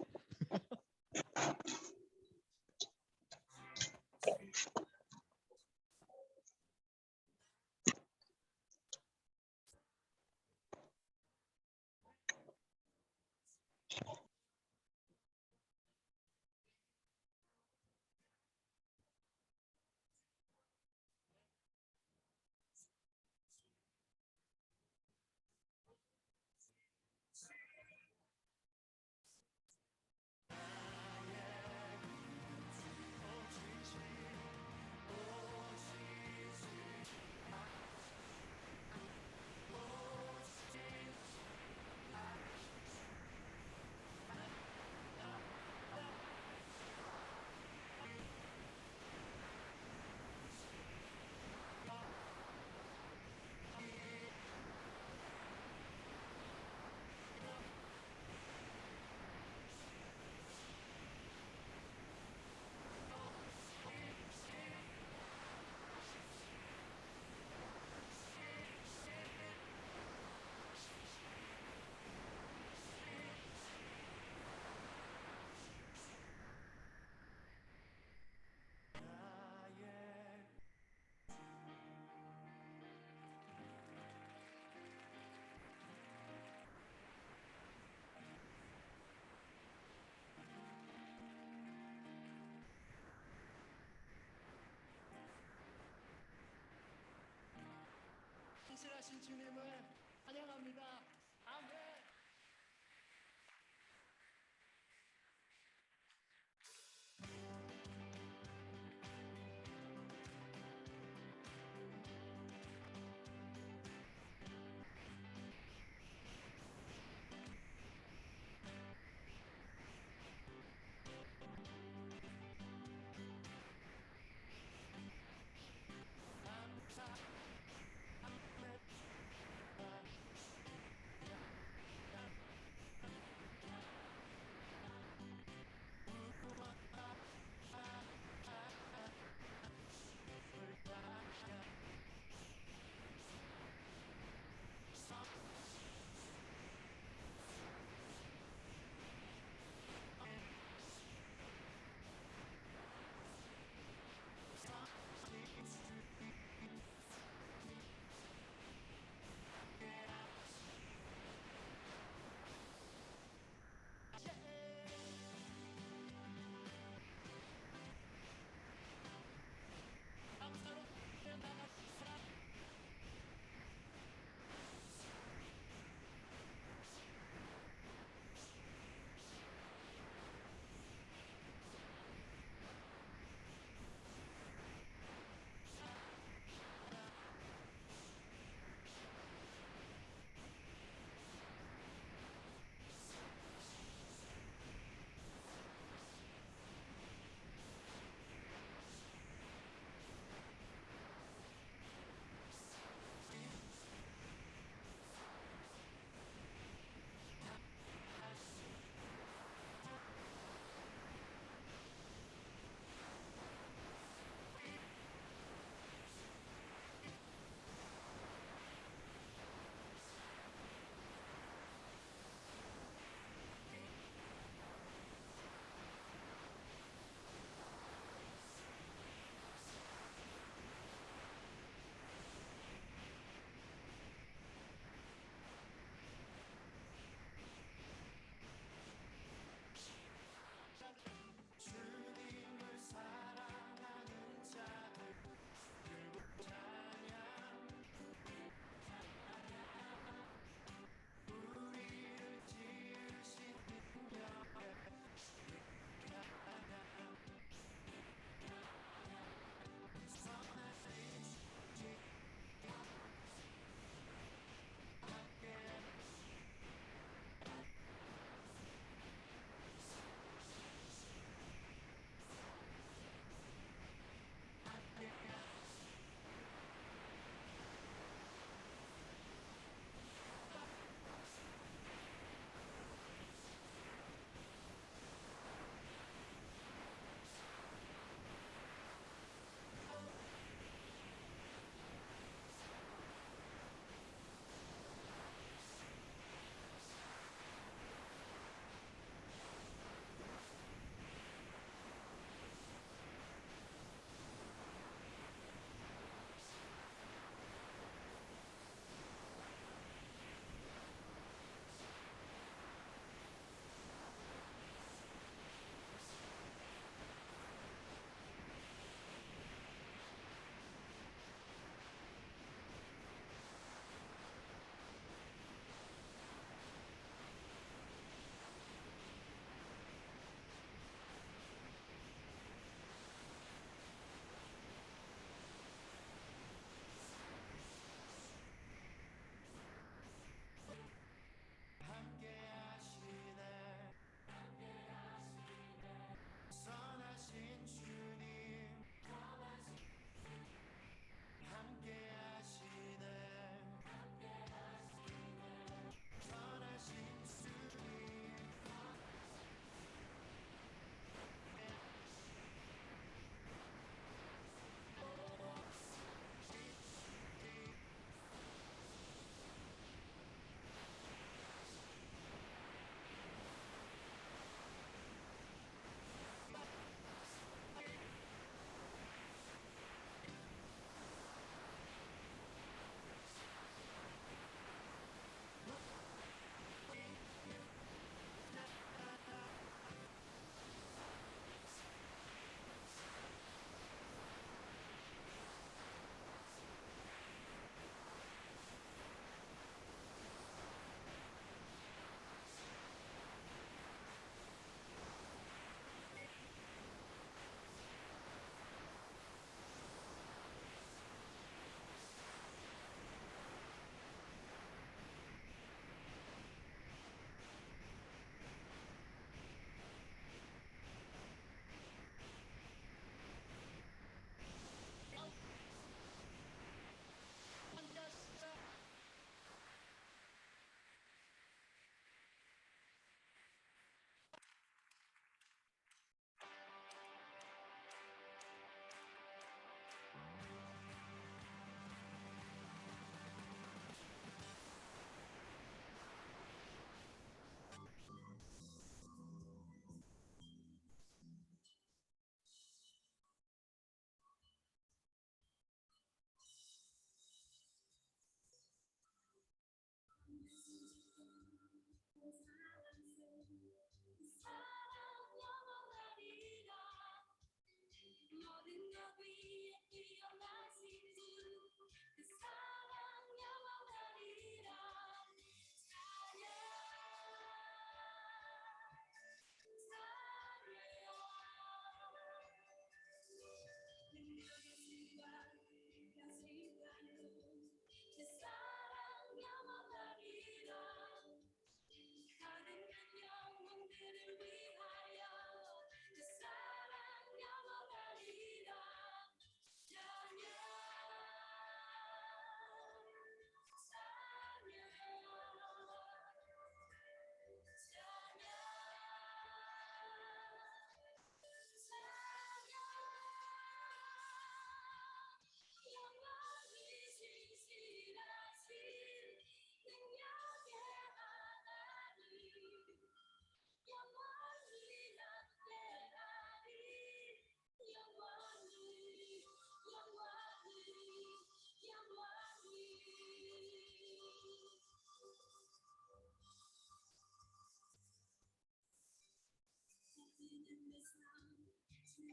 신실하신 주님을 찬양합니다. 아멘.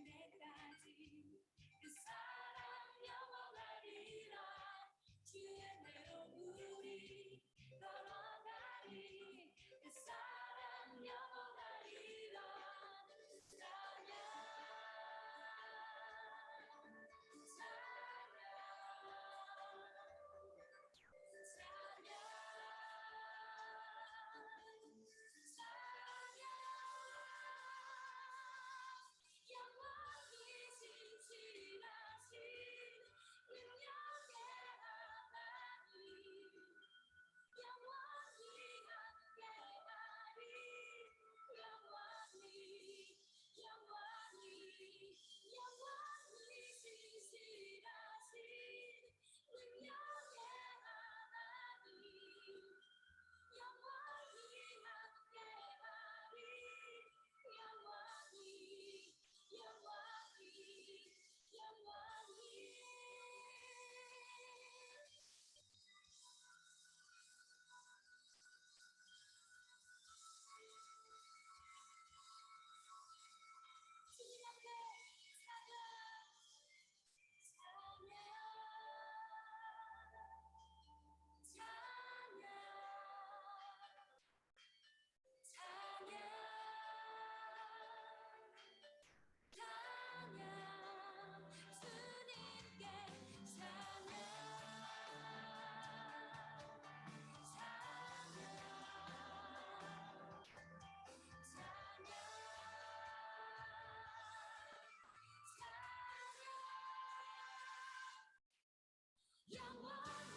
때까지 그 사랑 영원하리라 주의 대로 우리 걸어가리 그 사랑 영원하리라 찬양 영원히 신실하신 능력의 하나님 영원히 함께하리 영원히 신실하신 능력의 하나님 영원히 함께하리 영원히 주님 앞에 찬양 주님께 영원히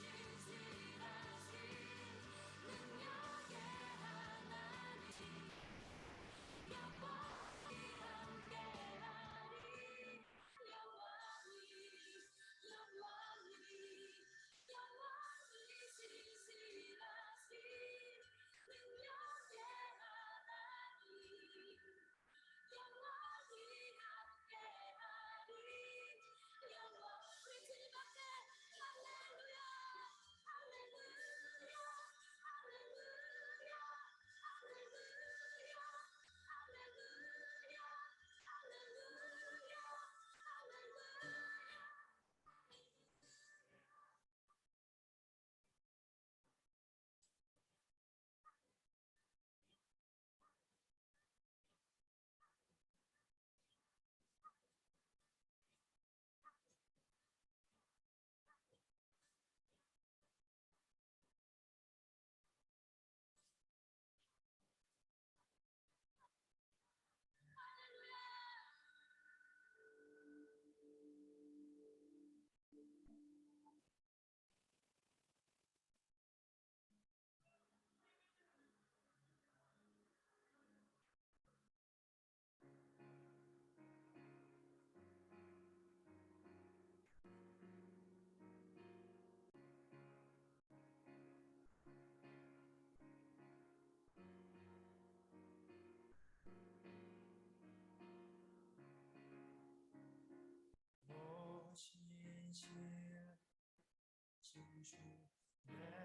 신실하신 능력의 하나님 영원히 함께하리 영원히 신실하신 능력의 하나님 영원히 함께하리 우리 주님 앞에 할렐루야 할렐루야 할렐루야 할렐루야 할렐루야 할렐루야 할렐루야 신실 진주 내